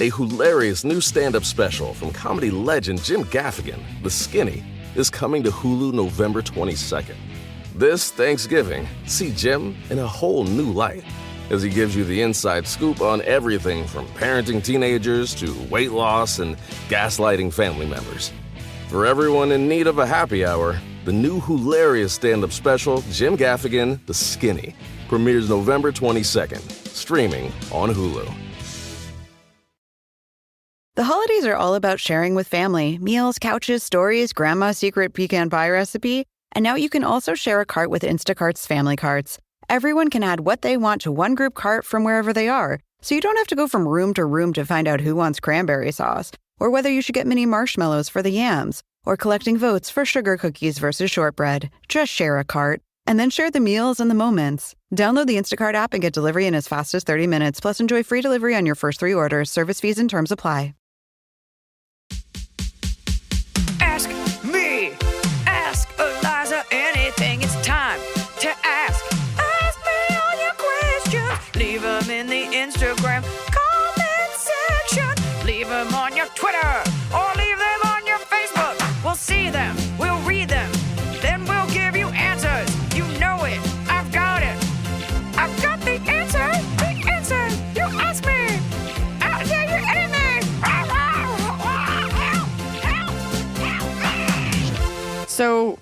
A hilarious new stand-up special from comedy legend Jim Gaffigan, The Skinny, is coming to Hulu November 22nd. This Thanksgiving, see Jim in a whole new light as he gives you the inside scoop on everything from parenting teenagers to weight loss and gaslighting family members. For everyone in need of a happy hour, the new hilarious stand-up special, Jim Gaffigan, The Skinny, premieres November 22nd, streaming on Hulu. The holidays are all about sharing with family. Meals, couches, stories, grandma's secret pecan pie recipe. And now you can also share a cart with Instacart's family carts. Everyone can add what they want to one group cart from wherever they are. So you don't have to go from room to room to find out who wants cranberry sauce, or whether you should get mini marshmallows for the yams, or collecting votes for sugar cookies versus shortbread. Just share a cart, and then share the meals and the moments. Download the Instacart app and get delivery in as fast as 30 minutes, plus enjoy free delivery on your first 3 orders. Service fees and terms apply. Ask me, ask Iliza anything. It's time to ask. Ask me all your questions. Leave them in the Instagram comment section. Leave them on your Twitter or leave them on your Facebook. We'll see them, we'll read them, then we'll give you answers. You know it, I've got it. I've got the answer, you ask me. I'll tell you anything. So,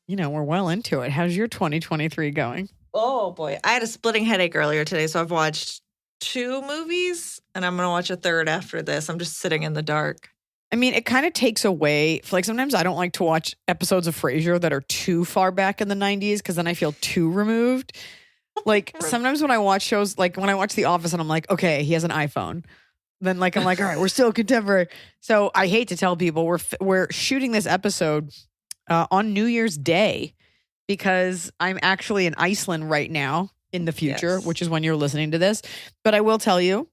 we're well into it. How's your 2023 going? Oh, boy. I had a splitting headache earlier today, so I've watched 2 movies, and I'm going to watch a third after this. I'm just sitting in the dark. I mean, it kind of takes away, sometimes I don't like to watch episodes of Frasier that are too far back in the 90s because then I feel too removed. Sometimes when I watch shows, when I watch The Office and I'm like, okay, he has an iPhone. Then I'm like, all right, we're still contemporary. So I hate to tell people we're shooting this episode on New Year's Day because I'm actually in Iceland right now in the future, which is when you're listening to this. But I will tell you,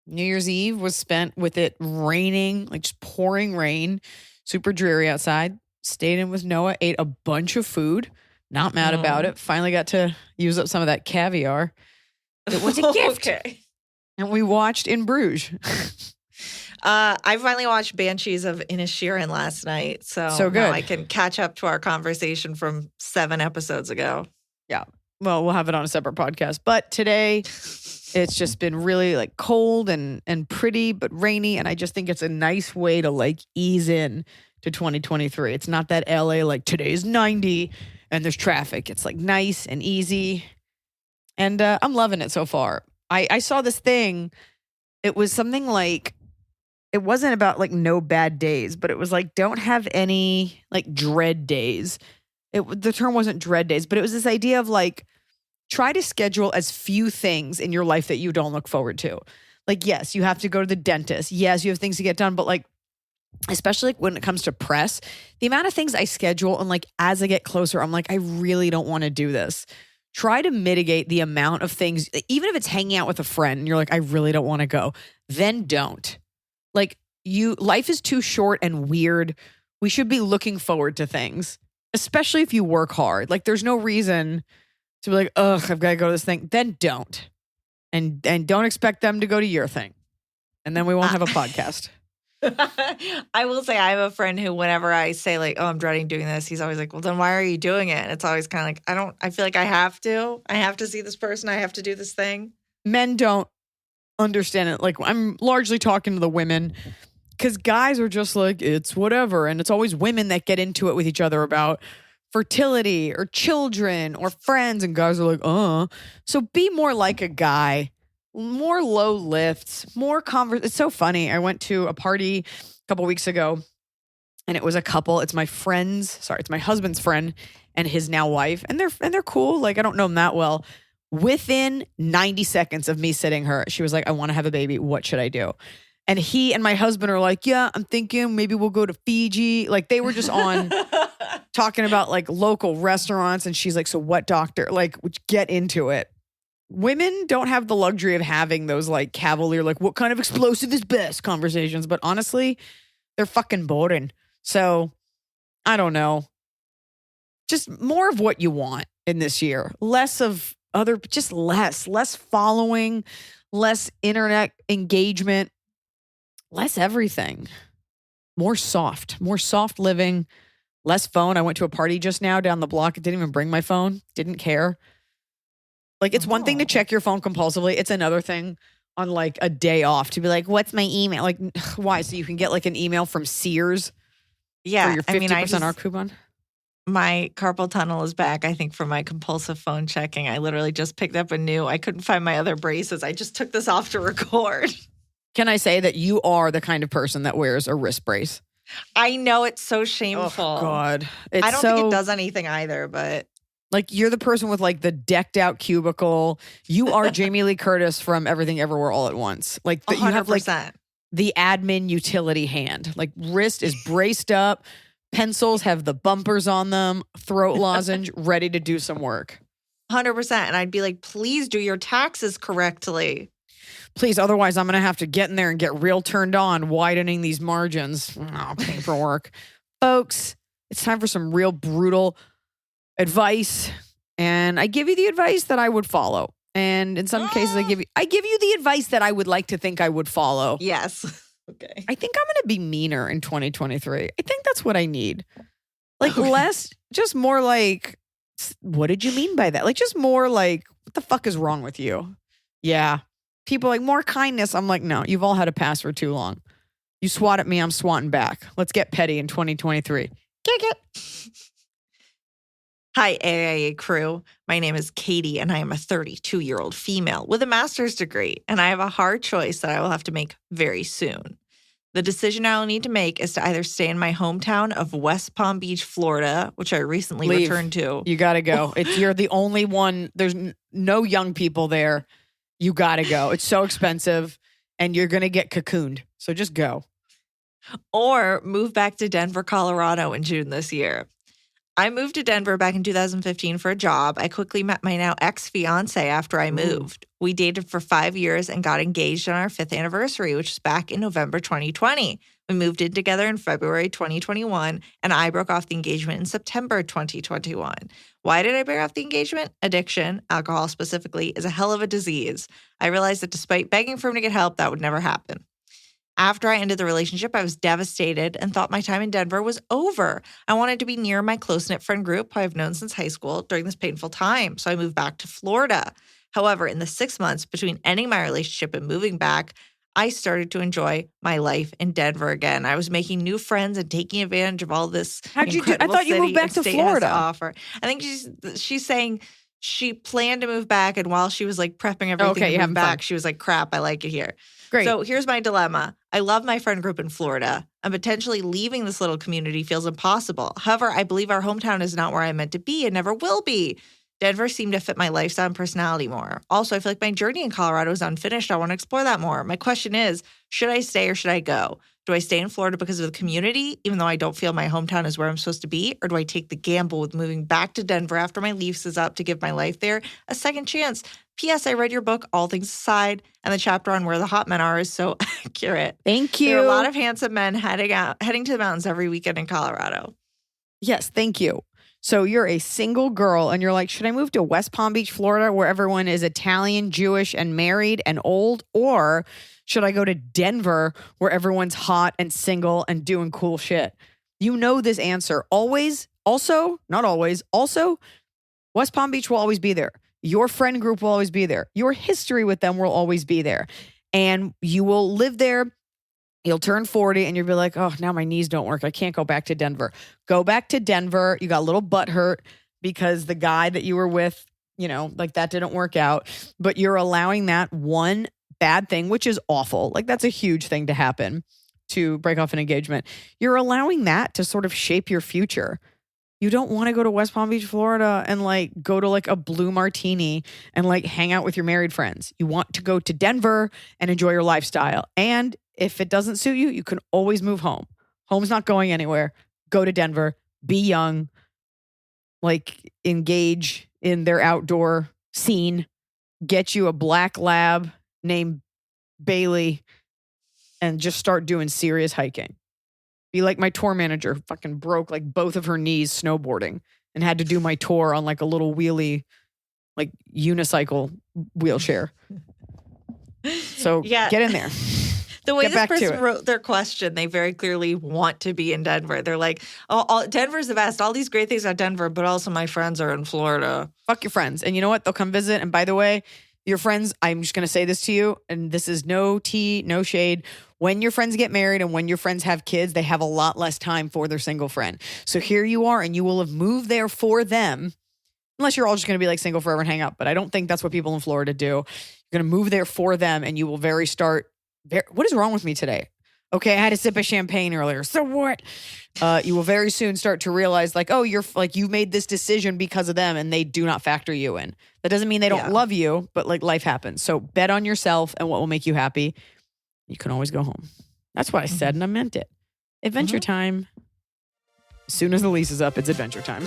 New Year's Eve was spent with it raining, just pouring rain, super dreary outside. Stayed in with Noah, ate a bunch of food, not mad about it. Finally got to use up some of that caviar. It was a gift. Okay. And we watched In Bruges. I finally watched Banshees of Inisherin last night, so good. Now I can catch up to our conversation from 7 episodes ago. Yeah. Well, we'll have it on a separate podcast. But today, it's just been really cold and pretty, but rainy. And I just think it's a nice way to ease in to 2023. It's not that LA today's 90 and there's traffic. It's nice and easy. And I'm loving it so far. I saw this thing. It was something it wasn't about no bad days, but it was don't have any dread days. The term wasn't dread days, but it was this idea of try to schedule as few things in your life that you don't look forward to. Yes, you have to go to the dentist. Yes, you have things to get done, but especially when it comes to press, the amount of things I schedule and as I get closer, I'm I really don't want to do this. Try to mitigate the amount of things, even if it's hanging out with a friend and you're I really don't want to go, then don't. Life is too short and weird. We should be looking forward to things, especially if you work hard. There's no reason to be ugh, I've got to go to this thing. Then don't. And don't expect them to go to your thing. And then we won't have a podcast. I will say I have a friend who whenever I say oh, I'm dreading doing this, he's always well, then why are you doing it? And it's always kind of I feel I have to see this person. I have to do this thing. Men don't understand it. I'm largely talking to the women because guys are just it's whatever. And it's always women that get into it with each other about fertility or children or friends. And guys are So be more like a guy, more low lifts, more It's so funny. I went to a party a couple weeks ago and it was a couple. It's my it's my husband's friend and his now wife. And they're cool. I don't know them that well. Within 90 seconds of me sitting her, she was I want to have a baby. What should I do? And he and my husband are yeah, I'm thinking maybe we'll go to Fiji. They were just on talking about local restaurants. And she's so what doctor? Get into it. Women don't have the luxury of having those cavalier, what kind of explosive is best conversations. But honestly, they're fucking boring. So I don't know. Just more of what you want in this year. Less of less following, less internet engagement, less everything, more soft living, less phone. I went to a party just now down the block. I didn't even bring my phone. Didn't care. Like, it's one thing to check your phone compulsively. It's another thing on like a day off to be like, what's my email? Like, why? So you can get like an email from Sears for your 50% off coupon? My carpal tunnel is back, I think, from my compulsive phone checking. I literally just picked up I couldn't find my other braces. I just took this off to record. Can I say that you are the kind of person that wears a wrist brace? I know, it's so shameful. Oh, God. I don't think it does anything either, but... Like, you're the person with like the decked out cubicle. You are Jamie Lee Curtis from Everything Everywhere All at Once. Like, you have like the admin utility hand. Like, wrist is braced up. Pencils have the bumpers on them. Throat lozenge, ready to do some work. 100%. And I'd be like, please do your taxes correctly. Please, otherwise I'm going to have to get in there and get real turned on, widening these margins. Oh, paperwork. Folks, it's time for some real brutal advice. And I give you the advice that I would follow. And in some cases, I give you the advice that I would like to think I would follow. Yes. Okay. I think I'm going to be meaner in 2023. I think that's what I need. Like, less, just more like, what did you mean by that? Like, just more like, what the fuck is wrong with you? Yeah. People like, more kindness. I'm like, no, you've all had a pass for too long. You swat at me, I'm swatting back. Let's get petty in 2023. Kick it. Hi, AIA crew. My name is Katie, and I am a 32-year-old female with a master's degree, and I have a hard choice that I will have to make very soon. The decision I will need to make is to either stay in my hometown of West Palm Beach, Florida, which I recently returned to. You got to go. You're the only one. There's no young people there. You got to go. It's so expensive, and you're going to get cocooned. So just go. Or move back to Denver, Colorado in June this year. I moved to Denver back in 2015 for a job. I quickly met my now ex-fiance after I moved. We dated for 5 years and got engaged on our 5th anniversary, which was back in November 2020. We moved in together in February 2021, and I broke off the engagement in September 2021. Why did I break off the engagement? Addiction, alcohol specifically, is a hell of a disease. I realized that despite begging for him to get help, that would never happen. After I ended the relationship, I was devastated and thought my time in Denver was over. I wanted to be near my close-knit friend group who I've known since high school during this painful time, so I moved back to Florida. However, in the 6 months between ending my relationship and moving back, I started to enjoy my life in Denver again. I was making new friends and taking advantage of all this. How'd you do? I thought you moved back to Florida. Offer. I think she's saying she planned to move back, and while she was like prepping everything to move back, she was like, crap, I like it here. Great. So here's my dilemma. I love my friend group in Florida, and potentially leaving this little community feels impossible. However, I believe our hometown is not where I'm meant to be and never will be. Denver seemed to fit my lifestyle and personality more. Also, I feel like my journey in Colorado is unfinished. I want to explore that more. My question is, should I stay or should I go? Do I stay in Florida because of the community, even though I don't feel my hometown is where I'm supposed to be? Or do I take the gamble with moving back to Denver after my lease is up to give my life there a second chance? P.S. I read your book, All Things Aside, and the chapter on where the hot men are is so accurate. Thank you. There are a lot of handsome men heading to the mountains every weekend in Colorado. Yes, thank you. So you're a single girl and you're like, should I move to West Palm Beach, Florida, where everyone is Italian, Jewish, and married and old? Or should I go to Denver, where everyone's hot and single and doing cool shit? You know this answer. Always, also, not always, also, West Palm Beach will always be there. Your friend group will always be there. Your history with them will always be there. And you will live there. You'll turn 40 and you'll be like, oh, now my knees don't work. I can't go back to Denver. Go back to Denver. You got a little butt hurt because the guy that you were with, you know, like that didn't work out. But you're allowing that one bad thing, which is awful. Like that's a huge thing to happen, to break off an engagement. You're allowing that to sort of shape your future. You don't want to go to West Palm Beach, Florida and like go to like a blue martini and like hang out with your married friends. You want to go to Denver and enjoy your lifestyle. And if it doesn't suit you, you can always move home. Home's not going anywhere. Go to Denver, be young, like engage in their outdoor scene, get you a black lab named Bailey and just start doing serious hiking. Be like my tour manager who fucking broke like both of her knees snowboarding and had to do my tour on like a little wheelie, like unicycle wheelchair. So get in there. The way Get this back to person it. wrote their question, they very clearly want to be in Denver. They're like, oh, Denver's the best. All these great things about Denver, but also my friends are in Florida. Fuck your friends. And you know what? They'll come visit. And by the way, your friends, I'm just going to say this to you, and this is no tea, no shade. When your friends get married and when your friends have kids, they have a lot less time for their single friend. So here you are, and you will have moved there for them, unless you're all just going to be like single forever and hang out. But I don't think that's what people in Florida do. You're going to move there for them, and you will what is wrong with me today? Okay, I had a sip of champagne earlier. So what? You will very soon start to realize like, oh, you've made this decision because of them and they do not factor you in. That doesn't mean they don't love you, but like life happens. So bet on yourself and what will make you happy. You can always go home. That's what I said and I meant it. Adventure time. As soon as the lease is up, it's adventure time.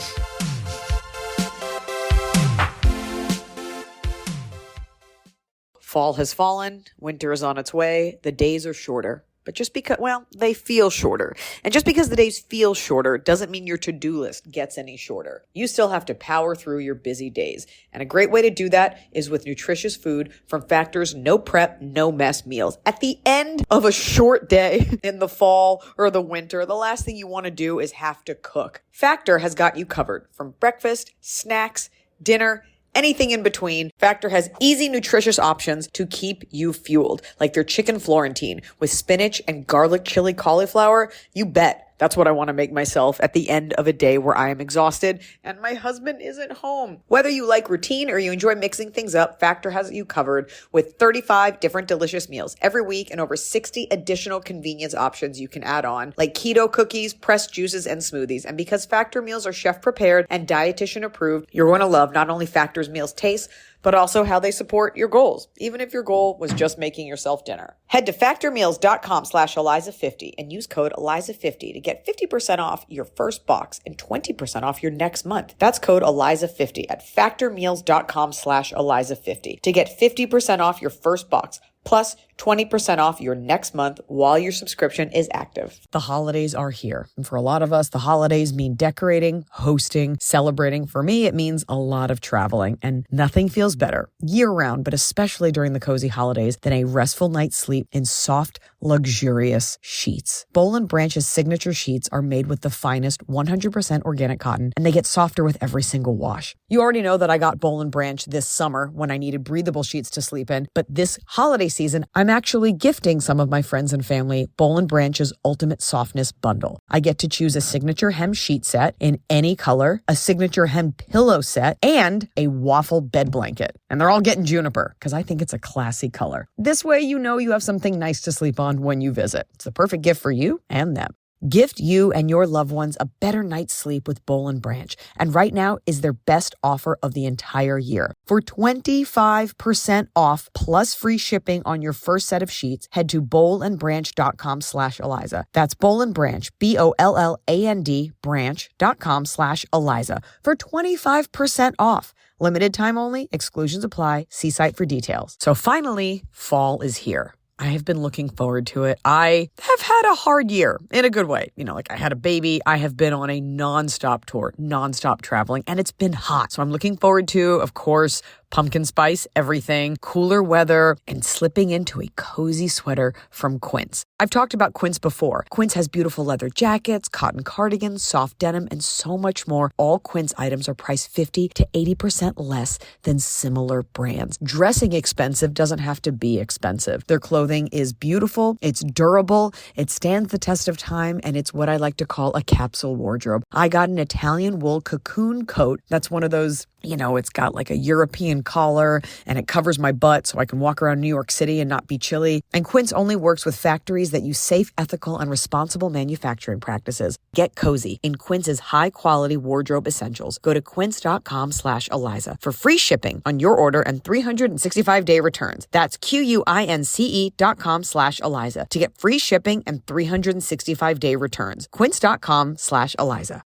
Fall has fallen. Winter is on its way. The days are shorter. But just because, they feel shorter. And just because the days feel shorter doesn't mean your to-do list gets any shorter. You still have to power through your busy days. And a great way to do that is with nutritious food from Factor's no prep, no mess meals. At the end of a short day in the fall or the winter, the last thing you want to do is have to cook. Factor has got you covered from breakfast, snacks, dinner, anything in between. Factor has easy, nutritious options to keep you fueled, like their chicken Florentine with spinach and garlic chili cauliflower. You bet. That's what I want to make myself at the end of a day where I am exhausted and my husband isn't home. Whether you like routine or you enjoy mixing things up, Factor has you covered with 35 different delicious meals every week and over 60 additional convenience options you can add on, like keto cookies, pressed juices, and smoothies. And because Factor meals are chef prepared and dietitian approved, you're going to love not only Factor's meals taste, but also how they support your goals, even if your goal was just making yourself dinner. Head to factormeals.com/Iliza50 and use code Iliza50 to get 50% off your first box and 20% off your next month. That's code Iliza50 at factormeals.com/Iliza50 to get 50% off your first box plus 20% off your next month while your subscription is active. The holidays are here. And for a lot of us, the holidays mean decorating, hosting, celebrating. For me, it means a lot of traveling. And nothing feels better year-round, but especially during the cozy holidays, than a restful night's sleep in soft, luxurious sheets. Boll & Branch's signature sheets are made with the finest 100% organic cotton, and they get softer with every single wash. You already know that I got Boll & Branch this summer when I needed breathable sheets to sleep in, but this holiday season, I'm actually gifting some of my friends and family Boll & Branch's Ultimate Softness Bundle. I get to choose a signature hem sheet set in any color, a signature hem pillow set, and a waffle bed blanket. And they're all getting juniper because I think it's a classy color. This way you know you have something nice to sleep on when you visit. It's the perfect gift for you and them. Gift you and your loved ones a better night's sleep with Boll & Branch. And right now is their best offer of the entire year. For 25% off plus free shipping on your first set of sheets, head to bollandbranch.com/Iliza. That's Boll & Branch, BOLLAND branch.com/Iliza for 25% off. Limited time only, exclusions apply. See site for details. So finally, fall is here. I have been looking forward to it. I have had a hard year in a good way. I had a baby. I have been on a nonstop tour, nonstop traveling, and it's been hot. So I'm looking forward to, of course, pumpkin spice, everything, cooler weather, and slipping into a cozy sweater from Quince. I've talked about Quince before. Quince has beautiful leather jackets, cotton cardigans, soft denim, and so much more. All Quince items are priced 50 to 80% less than similar brands. Dressing expensive doesn't have to be expensive. Their clothing is beautiful, it's durable, it stands the test of time, and it's what I like to call a capsule wardrobe. I got an Italian wool cocoon coat. That's one of those, it's got like a European collar and it covers my butt so I can walk around New York City and not be chilly. And Quince only works with factories that use safe, ethical, and responsible manufacturing practices. Get cozy in Quince's high-quality wardrobe essentials. Go to quince.com/Iliza for free shipping on your order and 365-day returns. That's QUINCE.com/Iliza to get free shipping and 365-day returns. Quince.com/Iliza.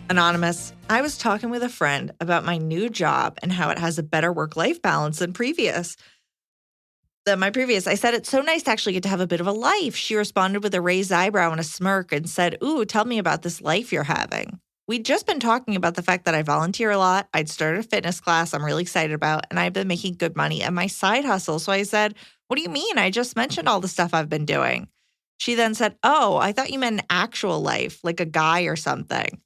Anonymous, I was talking with a friend about my new job and how it has a better work-life balance than my previous. I said, it's so nice to actually get to have a bit of a life. She responded with a raised eyebrow and a smirk and said, ooh, tell me about this life you're having. We'd just been talking about the fact that I volunteer a lot. I'd started a fitness class I'm really excited about, and I've been making good money at my side hustle. So I said, what do you mean? I just mentioned all the stuff I've been doing. She then said, oh, I thought you meant an actual life, like a guy or something.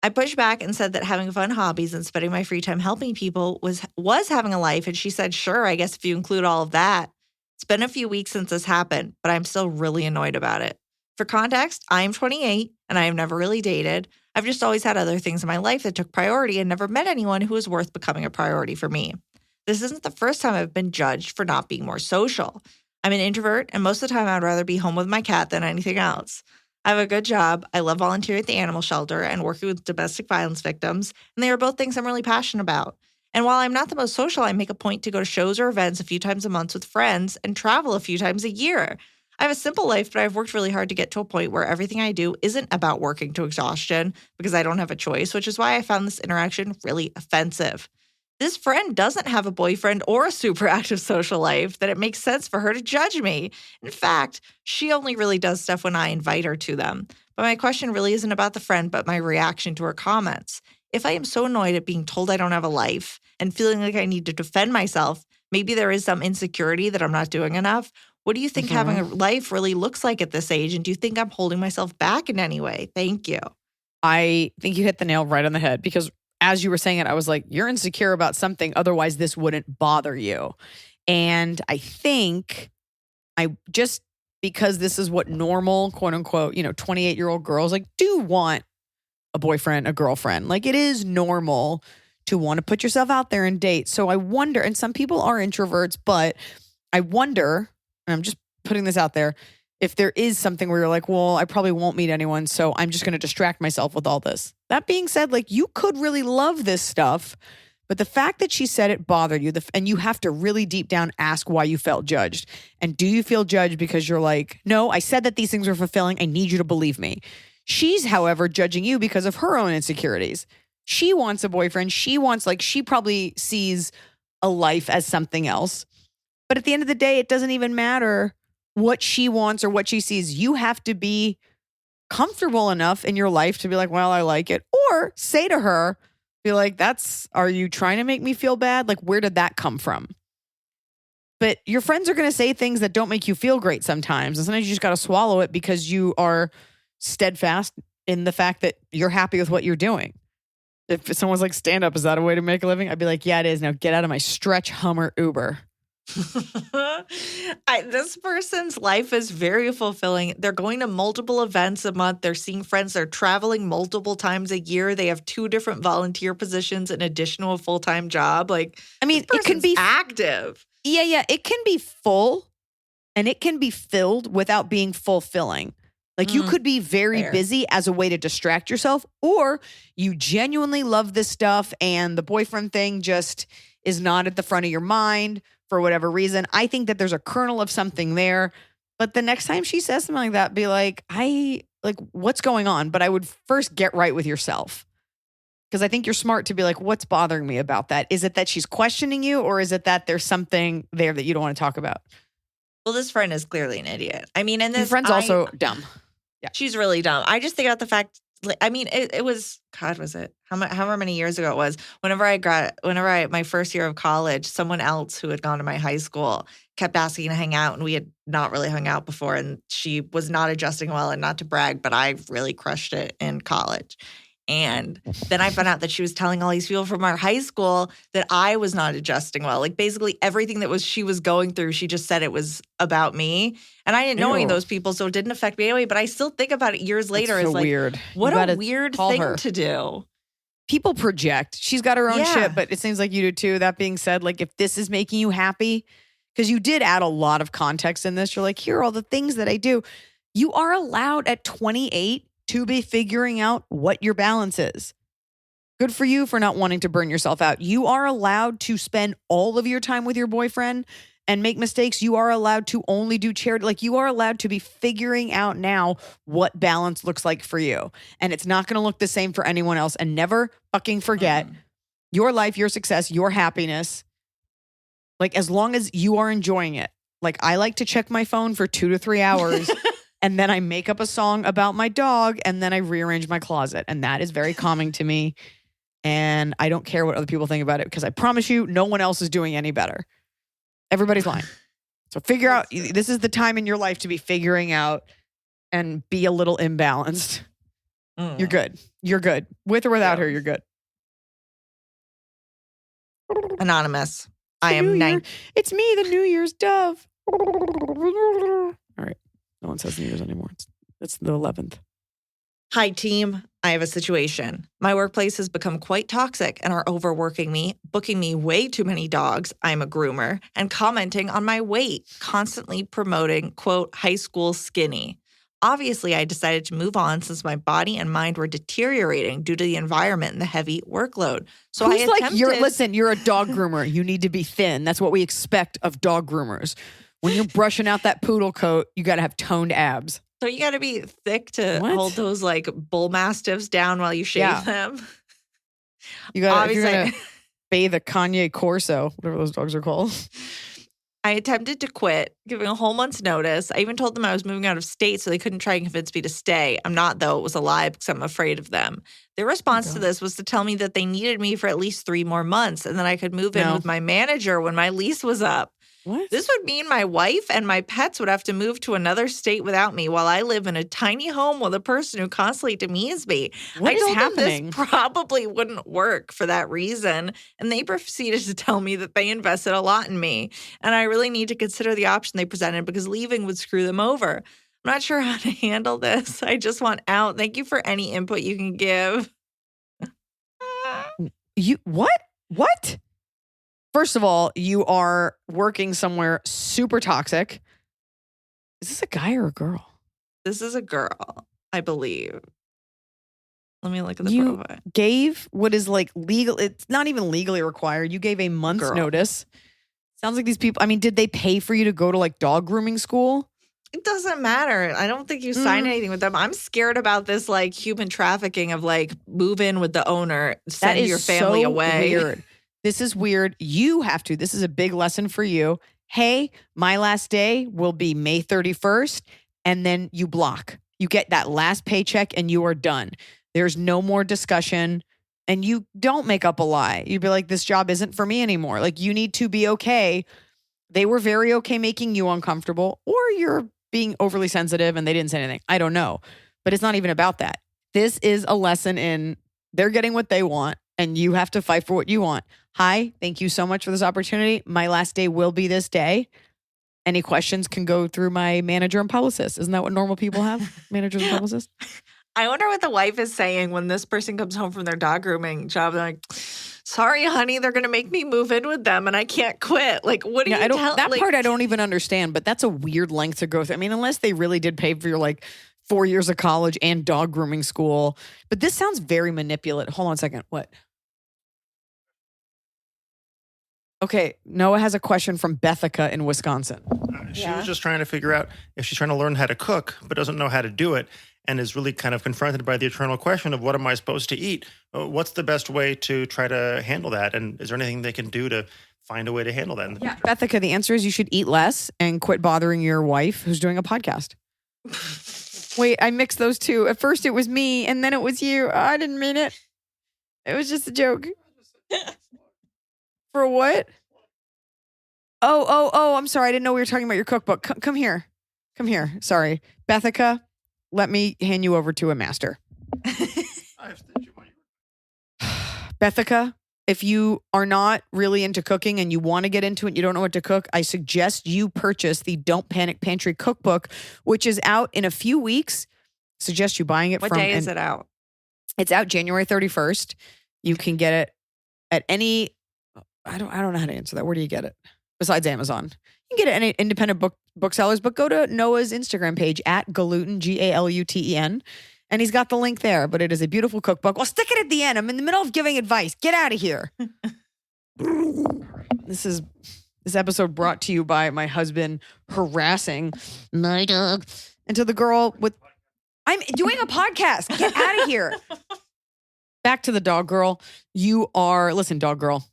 I pushed back and said that having fun hobbies and spending my free time helping people was having a life. And she said, sure, I guess if you include all of that. It's been a few weeks since this happened, but I'm still really annoyed about it. For context, I am 28 and I have never really dated. I've just always had other things in my life that took priority and never met anyone who was worth becoming a priority for me. This isn't the first time I've been judged for not being more social. I'm an introvert, and most of the time I'd rather be home with my cat than anything else. I have a good job. I love volunteering at the animal shelter and working with domestic violence victims, and they are both things I'm really passionate about. And while I'm not the most social, I make a point to go to shows or events a few times a month with friends and travel a few times a year. I have a simple life, but I've worked really hard to get to a point where everything I do isn't about working to exhaustion because I don't have a choice, which is why I found this interaction really offensive. This friend doesn't have a boyfriend or a super active social life that it makes sense for her to judge me. In fact, she only really does stuff when I invite her to them. But my question really isn't about the friend, but my reaction to her comments. If I am so annoyed at being told I don't have a life and feeling like I need to defend myself, maybe there is some insecurity that I'm not doing enough. What do you think having a life really looks like at this age? And do you think I'm holding myself back in any way? Thank you. I think you hit the nail right on the head because as you were saying it, I was like, you're insecure about something. Otherwise, this wouldn't bother you. And I think because this is what normal, quote unquote, 28-year-old girls like do want a boyfriend, a girlfriend. Like it is normal to want to put yourself out there and date. So I wonder, and some people are introverts, but I wonder, and I'm just putting this out there, if there is something where you're like, well, I probably won't meet anyone, so I'm just going to distract myself with all this. That being said, like you could really love this stuff, but the fact that she said it bothered you, and you have to really deep down ask why you felt judged. And do you feel judged because you're like, no, I said that these things were fulfilling. I need you to believe me. She's, however, judging you because of her own insecurities. She wants a boyfriend. She probably sees a life as something else. But at the end of the day, it doesn't even matter what she wants or what she sees. You have to be comfortable enough in your life to be like, well, I like it. Or say to her, be like, are you trying to make me feel bad? Like, where did that come from? But your friends are going to say things that don't make you feel great sometimes. And sometimes you just got to swallow it because you are steadfast in the fact that you're happy with what you're doing. If someone's like, stand up, is that a way to make a living? I'd be like, yeah, it is. Now get out of my stretch Hummer Uber. This person's life is very fulfilling. They're going to multiple events a month. They're seeing friends. They're traveling multiple times a year. They have 2 different volunteer positions in addition to a full-time job. Like, I mean, it can be active. Yeah. It can be full and it can be filled without being fulfilling. Like you could be very busy as a way to distract yourself, or you genuinely love this stuff and the boyfriend thing just is not at the front of your mind for whatever reason. I think that there's a kernel of something there. But the next time she says something like that, be like, what's going on? But I would first get right with yourself. Because I think you're smart to be like, what's bothering me about that? Is it that she's questioning you, or is it that there's something there that you don't want to talk about? Well, this friend is clearly an idiot. I mean, and this your friend's also dumb. Yeah. She's really dumb. I just think about the fact, I mean, it was, God, was it? However many years ago it was. My first year of college, someone else who had gone to my high school kept asking to hang out, and we had not really hung out before, and she was not adjusting well, and not to brag, but I really crushed it in college. And then I found out that she was telling all these people from our high school that I was not adjusting well. Like basically everything that she was going through, she just said it was about me. And I didn't know any of those people, so it didn't affect me anyway. But I still think about it years later. That's so as like, weird. What a weird thing to do. People project. She's got her own shit, but it seems like you do too. That being said, like if this is making you happy, because you did add a lot of context in this. You're like, here are all the things that I do. You are allowed at 28 to be figuring out what your balance is. Good for you for not wanting to burn yourself out. You are allowed to spend all of your time with your boyfriend and make mistakes. You are allowed to only do charity. Like you are allowed to be figuring out now what balance looks like for you. And it's not going to look the same for anyone else. And never fucking forget your life, your success, your happiness. Like as long as you are enjoying it. Like I like to check my phone for 2 to 3 hours and then I make up a song about my dog, and then I rearrange my closet. And that is very calming to me. And I don't care what other people think about it because I promise you, no one else is doing any better. Everybody's lying. So figure out, this is the time in your life to be figuring out and be a little imbalanced. You're good. You're good. With or without her, you're good. Anonymous. I am It's me, the New Year's dove. All right. No one says New Year's anymore. It's the 11th. Hi, team. I have a situation. My workplace has become quite toxic and are overworking me, booking me way too many dogs. I'm a groomer, and commenting on my weight, constantly promoting, quote, high school skinny. Obviously, I decided to move on since my body and mind were deteriorating due to the environment and the heavy workload. So Who's I attempted... listen, you're a dog groomer. You need to be thin. That's what we expect of dog groomers. When you're brushing out that poodle coat, you got to have toned abs. So you got to be thick to hold those like bull mastiffs down while you shave them. You got if you're gonna bathe a Kanye Corso, whatever those dogs are called. I attempted to quit, giving a whole month's notice. I even told them I was moving out of state so they couldn't try and convince me to stay. I'm not, though. It was a lie because I'm afraid of them. Their response to this was to tell me that they needed me for at least 3 more months and then I could move in with my manager when my lease was up. What? This would mean my wife and my pets would have to move to another state without me while I live in a tiny home with a person who constantly demeans me. What is happening? Them this probably wouldn't work for that reason, and they proceeded to tell me that they invested a lot in me, and I really need to consider the option they presented because leaving would screw them over. I'm not sure how to handle this. I just want out. Thank you for any input you can give. What? What? First of all, you are working somewhere super toxic. Is this a guy or a girl? This is a girl, I believe. Let me look at the you profile. Gave what is like legal. It's not even legally required. You gave a month's notice. Sounds like these people. I mean, did they pay for you to go to like dog grooming school? It doesn't matter. I don't think you signed anything with them. I'm scared about this like human trafficking of like move in with the owner, send your family away. Weird. This is weird. You have to. This is a big lesson for you. Hey, my last day will be May 31st, and then you block. You get that last paycheck, and you are done. There's no more discussion, and you don't make up a lie. You'd be like, this job isn't for me anymore. Like, you need to be okay. They were very okay making you uncomfortable, or you're being overly sensitive, and they didn't say anything. I don't know. But it's not even about that. This is a lesson in they're getting what they want, and you have to fight for what you want. Hi, thank you so much for this opportunity. My last day will be this day. Any questions can go through my manager and publicist. Isn't that what normal people have? Managers and publicists? I wonder what the wife is saying when this person comes home from their dog grooming job. They're like, sorry, honey, they're going to make me move in with them and I can't quit. Like, what do you tell? That part I don't even understand, but that's a weird length to go through. I mean, unless they really did pay for your like 4 years of college and dog grooming school. But this sounds very manipulative. Hold on a second. What? Okay, Noah has a question from Bethica in Wisconsin. She was just trying to figure out if she's trying to learn how to cook, but doesn't know how to do it, and is really kind of confronted by the eternal question of what am I supposed to eat? What's the best way to try to handle that? And is there anything they can do to find a way to handle that? Yeah, Bethica, the answer is you should eat less and quit bothering your wife who's doing a podcast. Wait, I mixed those two. At first it was me, and then it was you. I didn't mean it. It was just a joke. For what? Oh, I'm sorry. I didn't know we were talking about your cookbook. Come here. Come here. Sorry. Bethica, let me hand you over to a master. Bethica, if you are not really into cooking and you want to get into it, you don't know what to cook, I suggest you purchase the Don't Panic Pantry cookbook, which is out in a few weeks. Suggest you buying it What day is it out? It's out January 31st. You can get it at any... I don't know how to answer that. Where do you get it? Besides Amazon. You can get it at any independent booksellers, but go to Noah's Instagram page at Galuten, Galuten, and he's got the link there. But it is a beautiful cookbook. Well, stick it at the end. I'm in the middle of giving advice. Get out of here. This episode brought to you by my husband harassing my dog. And to the girl with, I'm doing a podcast. Get out of here. Back to the dog girl. Listen, dog girl.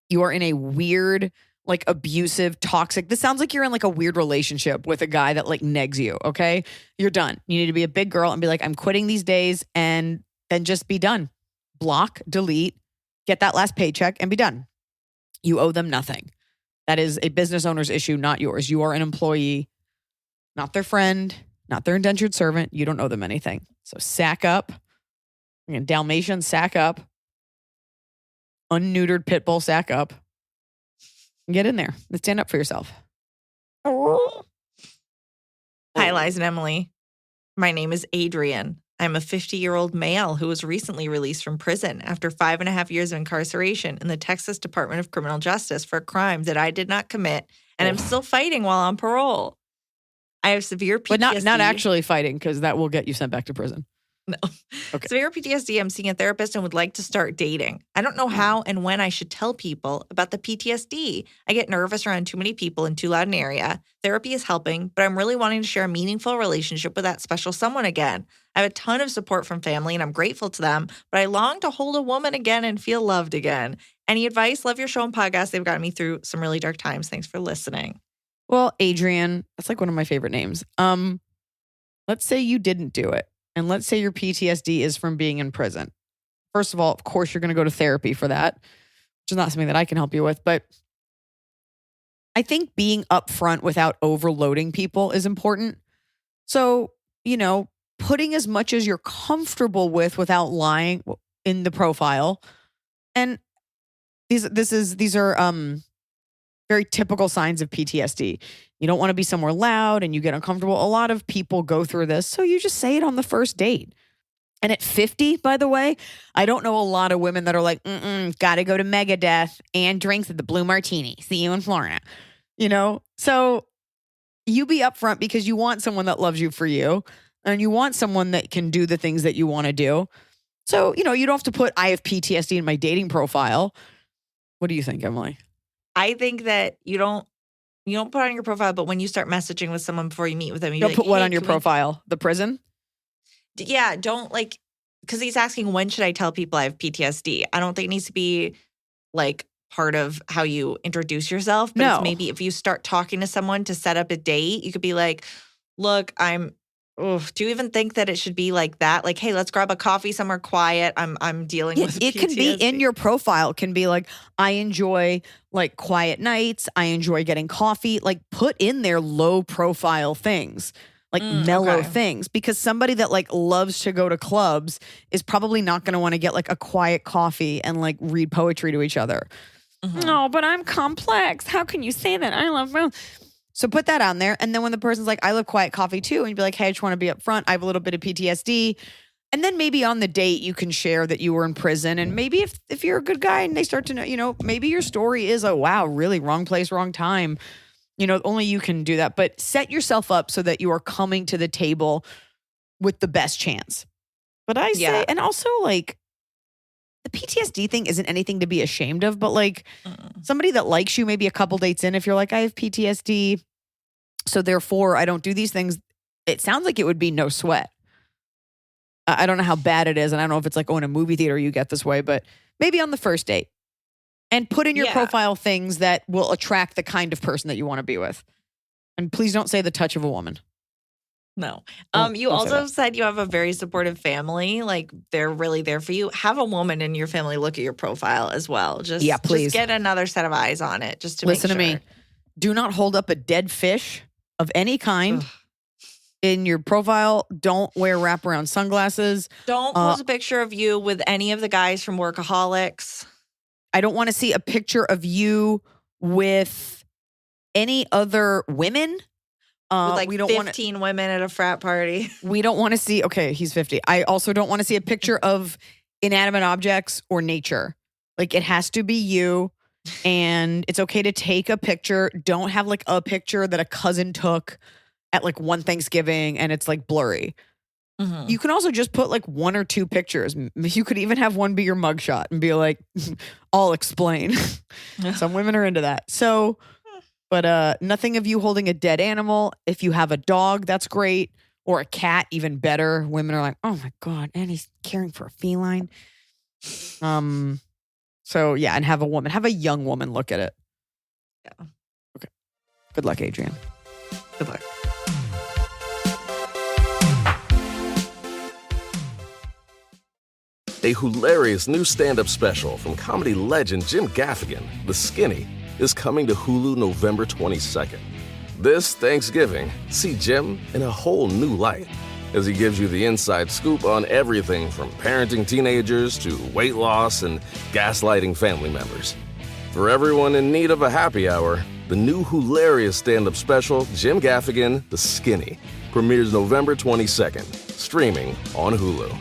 You are in a weird like abusive, toxic. This sounds like you're in like a weird relationship with a guy that like negs you, okay? You're done. You need to be a big girl and be like, I'm quitting these days, and then just be done. Block, delete, get that last paycheck and be done. You owe them nothing. That is a business owner's issue, not yours. You are an employee, not their friend, not their indentured servant. You don't owe them anything. So sack up. Again, Dalmatian, sack up. Unneutered pit bull, sack up. Get in there. Let's stand up for yourself. Hi, Liza and Emily. My name is Adrian. I'm a 50-year-old male who was recently released from prison after 5.5 years of incarceration in the Texas Department of Criminal Justice for a crime that I did not commit, and I'm still fighting while on parole. I have severe PTSD. But not actually fighting, because that will get you sent back to prison. No. Okay. Severe PTSD. I'm seeing a therapist and would like to start dating. I don't know how and when I should tell people about the PTSD. I get nervous around too many people in too loud an area. Therapy is helping, but I'm really wanting to share a meaningful relationship with that special someone again. I have a ton of support from family and I'm grateful to them, but I long to hold a woman again and feel loved again. Any advice? Love your show and podcast. They've gotten me through some really dark times. Thanks for listening. Well, Adrian, that's like one of my favorite names. Let's say you didn't do it. And let's say your PTSD is from being in prison. First of all, of course, you're going to go to therapy for that, which is not something that I can help you with. But I think being upfront without overloading people is important. So, putting as much as you're comfortable with without lying in the profile. And these are very typical signs of PTSD. You don't want to be somewhere loud and you get uncomfortable. A lot of people go through this. So you just say it on the first date. And at 50, by the way, I don't know a lot of women that are like, got to go to Megadeth and drinks at the Blue Martini. See you in Florida. So you be upfront because you want someone that loves you for you. And you want someone that can do the things that you want to do. So, you don't have to put, I have PTSD in my dating profile. What do you think, Emily? I think that you don't put on your profile, but when you start messaging with someone before you meet with them, you don't put what hey, on your profile? The prison? Yeah, don't because he's asking when should I tell people I have PTSD. I don't think it needs to be part of how you introduce yourself. But it's maybe if you start talking to someone to set up a date, you could be like, look, do you even think that it should be like that? Like, hey, let's grab a coffee somewhere quiet. I'm dealing with PTSD. It can be in your profile. It can be like, I enjoy quiet nights. I enjoy getting coffee. Put in there low profile things, mellow things. Because somebody that loves to go to clubs is probably not going to want to get a quiet coffee and read poetry to each other. Mm-hmm. No, but I'm complex. How can you say that? I love So put that on there. And then when the person's like, I love quiet coffee too. And you'd be like, hey, I just want to be up front. I have a little bit of PTSD. And then maybe on the date, you can share that you were in prison. And maybe if you're a good guy and they start to know, maybe your story is, wow, really wrong place, wrong time. Only you can do that. But set yourself up so that you are coming to the table with the best chance. But I say, and also the PTSD thing isn't anything to be ashamed of, but somebody that likes you maybe a couple dates in, if you're like, I have PTSD, so therefore I don't do these things, it sounds like it would be no sweat. I don't know how bad it is, and I don't know if it's in a movie theater you get this way, but maybe on the first date. And put in your profile things that will attract the kind of person that you want to be with. And please don't say the touch of a woman. No. You also said you have a very supportive family. They're really there for you. Have a woman in your family look at your profile as well. Please. Just get another set of eyes on it just to listen make sure. to me. Do not hold up a dead fish of any kind in your profile. Don't wear wraparound sunglasses. Don't post a picture of you with any of the guys from Workaholics. I don't want to see a picture of you with any other women. With we don't 15 women at a frat party. We don't want to see, okay, he's 50. I also don't want to see a picture of inanimate objects or nature. It has to be you, and it's okay to take a picture. Don't have a picture that a cousin took at one Thanksgiving and it's blurry. Mm-hmm. You can also just put one or two pictures. You could even have one be your mugshot and be like, I'll explain. Some women are into that. So, but nothing of you holding a dead animal. If you have a dog, that's great. Or a cat, even better. Women are like, oh my God, and he's caring for a feline. So yeah, and have a young woman look at it. Yeah. Good luck, Adrian. Good luck. A hilarious new stand-up special from comedy legend Jim Gaffigan, The Skinny, is coming to Hulu November 22nd. This Thanksgiving, see Jim in a whole new light as he gives you the inside scoop on everything from parenting teenagers to weight loss and gaslighting family members. For everyone in need of a happy hour, the new hilarious stand-up special, Jim Gaffigan, The Skinny, premieres November 22nd, streaming on Hulu.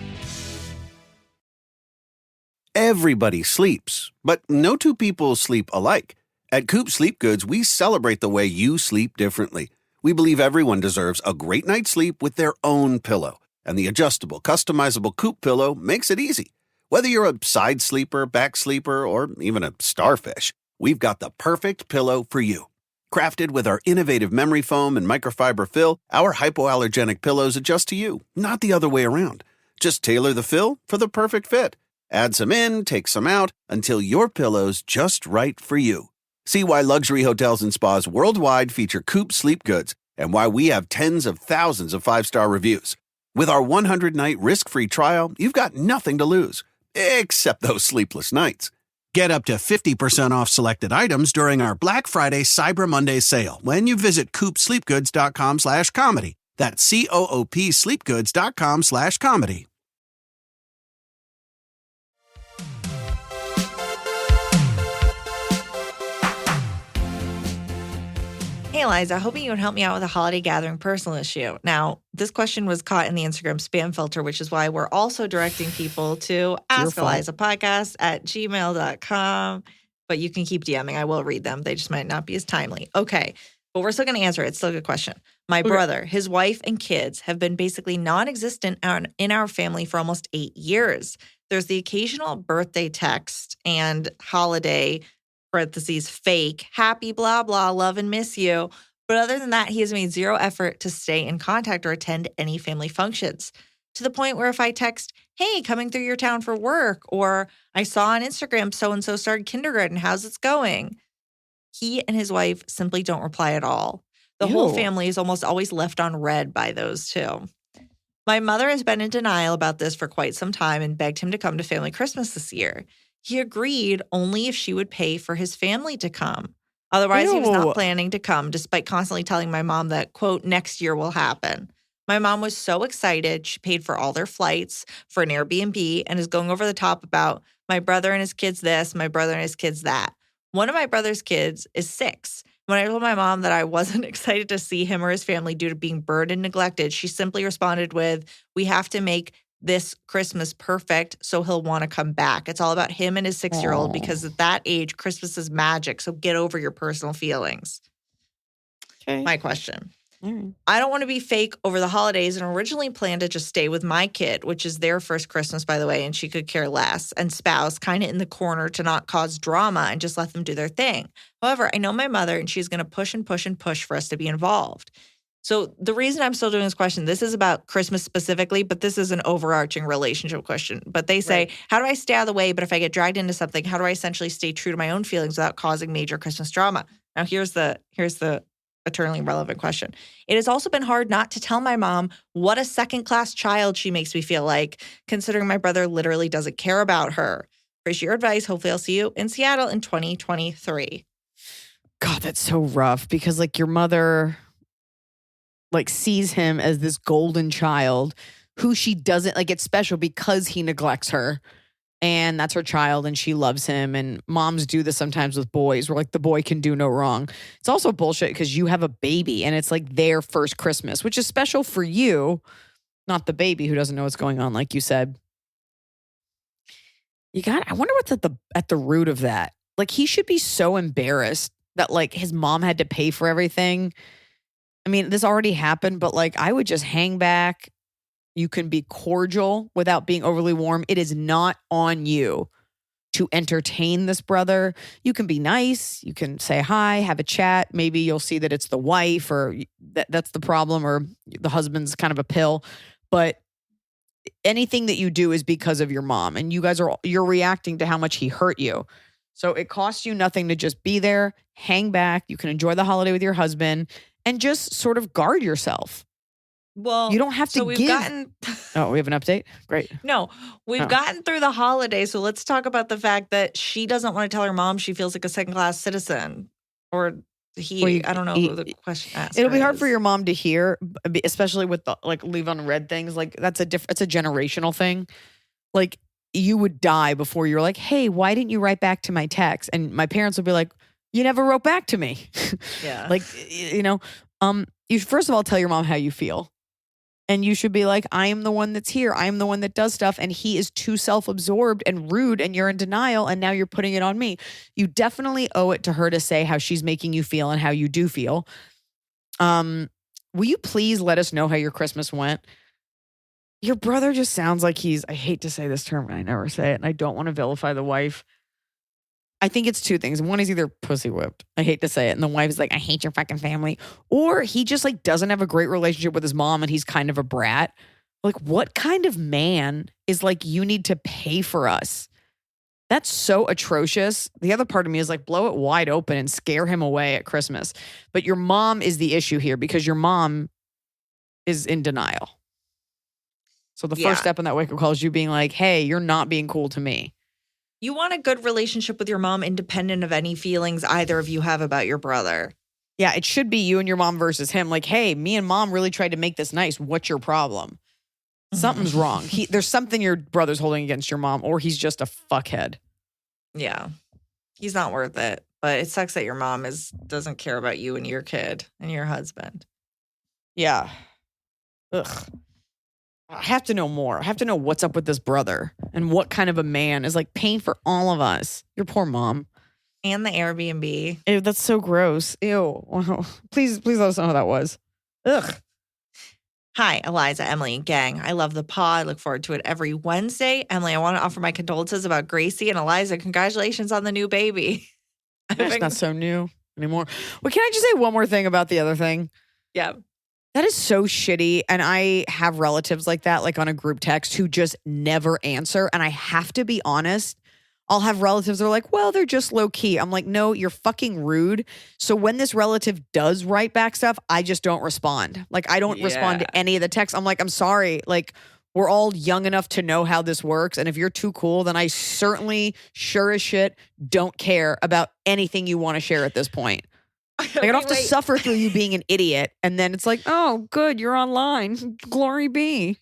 Everybody sleeps, but no two people sleep alike. At Coop Sleep Goods, we celebrate the way you sleep differently. We believe everyone deserves a great night's sleep with their own pillow, and the adjustable, customizable Coop pillow makes it easy. Whether you're a side sleeper, back sleeper, or even a starfish, we've got the perfect pillow for you. Crafted with our innovative memory foam and microfiber fill, our hypoallergenic pillows adjust to you, not the other way around. Just tailor the fill for the perfect fit. Add some in, take some out, until your pillow's just right for you. See why luxury hotels and spas worldwide feature Coop Sleep Goods and why we have tens of thousands of 5-star reviews. With our 100-night risk-free trial, you've got nothing to lose, except those sleepless nights. Get up to 50% off selected items during our Black Friday Cyber Monday sale when you visit coopsleepgoods.com/comedy. That's COOP sleepgoods.com/comedy. Hey, Iliza, hoping you would help me out with a holiday gathering personal issue. Now, this question was caught in the Instagram spam filter, which is why we're also directing people to askelizapodcast@gmail.com. But you can keep DMing. I will read them. They just might not be as timely. Okay, but we're still going to answer it. It's still a good question. My brother, his wife, and kids have been basically non-existent in our family for almost 8 years. There's the occasional birthday text and holiday parentheses fake, happy, blah, blah, love and miss you. But other than that, he has made zero effort to stay in contact or attend any family functions. To the point where if I text, hey, coming through your town for work, or I saw on Instagram so-and-so started kindergarten, how's it going? He and his wife simply don't reply at all. The whole family is almost always left on red by those two. My mother has been in denial about this for quite some time and begged him to come to family Christmas this year. He agreed only if she would pay for his family to come. Otherwise, he was not planning to come, despite constantly telling my mom that, quote, next year will happen. My mom was so excited. She paid for all their flights for an Airbnb and is going over the top about my brother and his kids this, my brother and his kids that. One of my brother's kids is 6. When I told my mom that I wasn't excited to see him or his family due to being burned and neglected, she simply responded with, we have to make this Christmas perfect so he'll want to come back. It's all about him and his 6-year-old because at that age, Christmas is magic. So get over your personal feelings. Okay. My question. I don't want to be fake over the holidays and originally planned to just stay with my kid, which is their first Christmas, by the way, and she could care less, and spouse kind of in the corner to not cause drama and just let them do their thing. However, I know my mother and she's going to push and push and push for us to be involved. So the reason I'm still doing this question, this is about Christmas specifically, but this is an overarching relationship question. But they say, how do I stay out of the way? But if I get dragged into something, how do I essentially stay true to my own feelings without causing major Christmas drama? Now, here's the eternally relevant question. It has also been hard not to tell my mom what a second-class child she makes me feel like, considering my brother literally doesn't care about her. Appreciate your advice. Hopefully I'll see you in Seattle in 2023. God, that's so rough because like your mother like sees him as this golden child who she doesn't like. It's special because he neglects her and that's her child and she loves him. And moms do this sometimes with boys where like the boy can do no wrong. It's also bullshit because you have a baby and it's like their first Christmas, which is special for you, not the baby who doesn't know what's going on. Like you said, I wonder what's at the root of that. Like he should be so embarrassed that like his mom had to pay for everything. I mean, this already happened, but like I would just hang back. You can be cordial without being overly warm. It is not on you to entertain this brother. You can be nice. You can say hi, have a chat. Maybe you'll see that it's the wife or that's the problem or the husband's kind of a pill. But anything that you do is because of your mom and you're reacting to how much he hurt you. So it costs you nothing to just be there, hang back. You can enjoy the holiday with your husband and just sort of guard yourself. Well, You don't have to we've give. gotten Oh, we have an update? Great. No, we've gotten through the holidays. So let's talk about the fact that she doesn't want to tell her mom she feels like a second-class citizen. Or I don't know who the question asked. It'll be hard for your mom to hear, especially with the like leave unread things. Like it's a generational thing. Like you would die before you're like, hey, why didn't you write back to my text? And my parents would be like, you never wrote back to me. Yeah. Like, you first of all tell your mom how you feel. And you should be like, I am the one that's here. I am the one that does stuff. And he is too self-absorbed and rude and you're in denial. And now you're putting it on me. You definitely owe it to her to say how she's making you feel and how you do feel. Will you please let us know how your Christmas went? Your brother just sounds like I hate to say this term, I never say it. And I don't want to vilify the wife. I think it's two things. One is either pussy whipped. I hate to say it. And the wife is like, I hate your fucking family. Or he just like doesn't have a great relationship with his mom and he's kind of a brat. Like, what kind of man is like, you need to pay for us? That's so atrocious. The other part of me is like, blow it wide open and scare him away at Christmas. But your mom is the issue here because your mom is in denial. So the first step in that wake-up call is you being like, hey, you're not being cool to me. You want a good relationship with your mom independent of any feelings either of you have about your brother. Yeah, it should be you and your mom versus him. Like, hey, me and mom really tried to make this nice. What's your problem? Something's wrong. There's something your brother's holding against your mom, or he's just a fuckhead. Yeah, he's not worth it. But it sucks that your mom doesn't care about you and your kid and your husband. Yeah. Ugh. I have to know more. I have to know what's up with this brother and what kind of a man is like paying for all of us. Your poor mom. And the Airbnb. Ew, that's so gross. Ew. Please let us know how that was. Ugh. Hi, Iliza, Emily, and gang. I love the pod. I look forward to it every Wednesday. Emily, I want to offer my condolences about Gracie and Iliza. Congratulations on the new baby. It's not so new anymore. Well, can I just say one more thing about the other thing? Yeah. That is so shitty. And I have relatives like that, like on a group text who just never answer. And I have to be honest. I'll have relatives that are like, well, they're just low key. I'm like, no, you're fucking rude. So when this relative does write back stuff, I just don't respond. Like, I don't respond to any of the texts. I'm like, I'm sorry. Like, we're all young enough to know how this works. And if you're too cool, then I certainly, sure as shit, don't care about anything you want to share at this point. Like, I don't have to suffer through you being an idiot. And then it's like, oh, good, you're online. Glory be.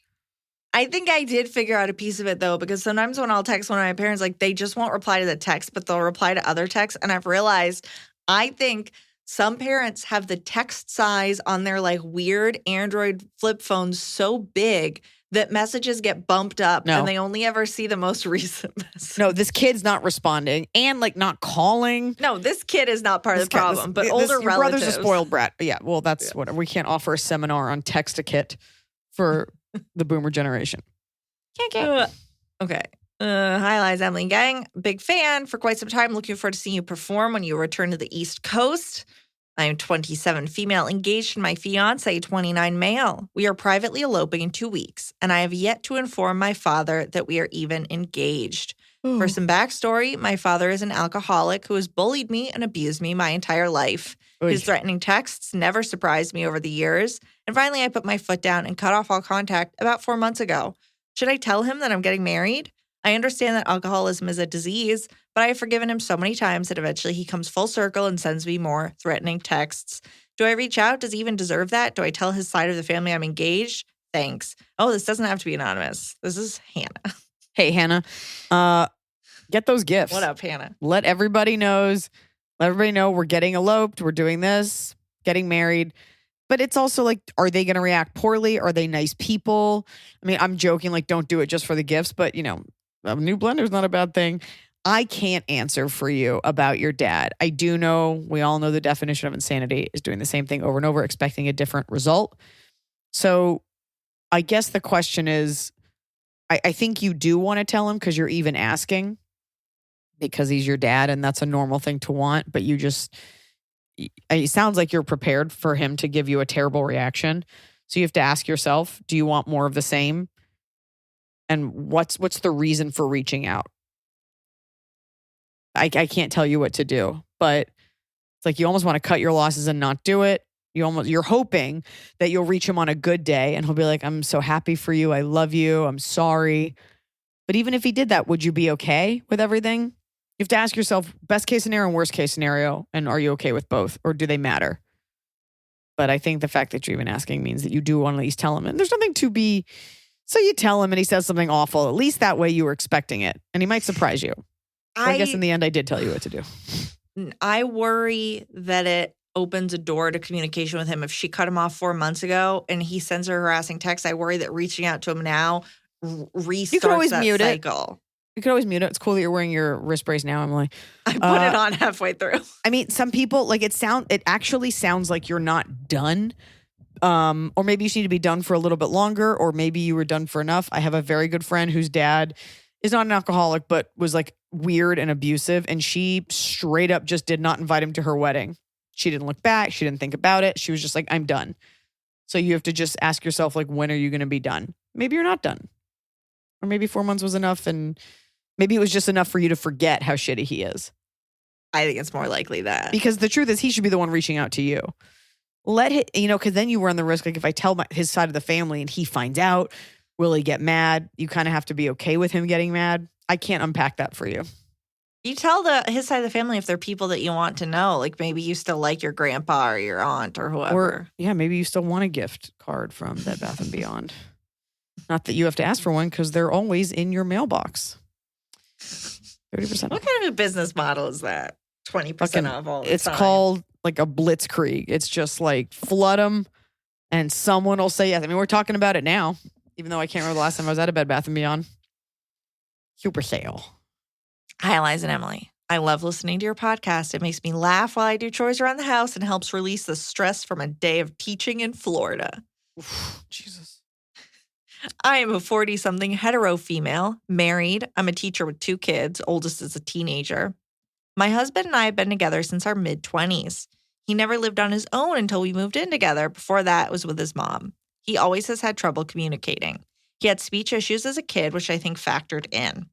I think I did figure out a piece of it, though, because sometimes when I'll text one of my parents, like, they just won't reply to the text, but they'll reply to other texts. And I've realized, I think some parents have the text size on their, like, weird Android flip phones so big that messages get bumped up and they only ever see the most recent message. No, this kid's not responding and like not calling. No, this kid is not part of the problem, but older relatives. Your brother's a spoiled brat. But yeah, well, that's what we can't offer a seminar on text-a-kit for the boomer generation. Okay. Hi, Liza, Emily, and gang. Big fan for quite some time. Looking forward to seeing you perform when you return to the East Coast. I am 27 female, engaged to my fiance, 29 male. We are privately eloping in 2 weeks, and I have yet to inform my father that we are even engaged. For some backstory, my father is an alcoholic who has bullied me and abused me my entire life. His threatening texts never surprised me over the years, and finally I put my foot down and cut off all contact about 4 months ago. Should I tell him that I'm getting married? I understand that alcoholism is a disease, but I have forgiven him so many times that eventually he comes full circle and sends me more threatening texts. Do I reach out? Does he even deserve that? Do I tell his side of the family I'm engaged? Thanks. Oh, this doesn't have to be anonymous. This is Hannah. Hey, Hannah. Get those gifts. What up, Hannah? Let everybody know we're getting eloped. We're doing this, getting married. But it's also like, are they going to react poorly? Are they nice people? I mean, I'm joking, like, don't do it just for the gifts. But, a new blender is not a bad thing. I can't answer for you about your dad. I do know, we all know the definition of insanity is doing the same thing over and over, expecting a different result. So I guess the question is, I think you do want to tell him because you're even asking because he's your dad and that's a normal thing to want. But it sounds like you're prepared for him to give you a terrible reaction. So you have to ask yourself, do you want more of the same? And what's the reason for reaching out? I can't tell you what to do. But it's like you almost want to cut your losses and not do it. You're hoping that you'll reach him on a good day and he'll be like, I'm so happy for you. I love you. I'm sorry. But even if he did that, would you be okay with everything? You have to ask yourself, best case scenario and worst case scenario, and are you okay with both, or do they matter? But I think the fact that you're even asking means that you do want to at least tell him. And there's nothing to be, so you tell him and he says something awful. At least that way you were expecting it. And he might surprise you. I guess in the end, I did tell you what to do. I worry that it opens a door to communication with him. If she cut him off 4 months ago and he sends her harassing texts, I worry that reaching out to him now restarts you could always that mute cycle. You could always mute it. It's cool that you're wearing your wrist brace now, Emily. I put it on halfway through. I mean, some people, like it actually sounds like you're not done. Or maybe you just need to be done for a little bit longer, or maybe you were done for enough. I have a very good friend whose dad is not an alcoholic, but was like weird and abusive. And she straight up just did not invite him to her wedding. She didn't look back. She didn't think about it. She was just like, I'm done. So you have to just ask yourself, like, when are you going to be done? Maybe you're not done. Or maybe 4 months was enough, and maybe it was just enough for you to forget how shitty he is. I think it's more likely that. Because the truth is, he should be the one reaching out to you. Let him, because then you run the risk, like if I tell his side of the family and he finds out, will he get mad? You kind of have to be okay with him getting mad. I can't unpack that for you. You tell his side of the family if they're people that you want to know. Like maybe you still like your grandpa or your aunt or whoever. Or, maybe you still want a gift card from Bed Bath & Beyond. Not that you have to ask for one because they're always in your mailbox. 30% off. What kind of a business model is that? 20% off all the time. It's called like a blitzkrieg. It's just like flood them and someone will say yes. I mean, we're talking about it now, even though I can't remember the last time I was at a Bed Bath & Beyond. Super sale. Hi, Iliza and Emily. I love listening to your podcast. It makes me laugh while I do chores around the house and helps release the stress from a day of teaching in Florida. Oof, Jesus. I am a 40-something hetero female, married. I'm a teacher with 2 kids. Oldest is a teenager. My husband and I have been together since our mid-20s. He never lived on his own until we moved in together. Before that, it was with his mom. He always has had trouble communicating. He had speech issues as a kid, which I think factored in.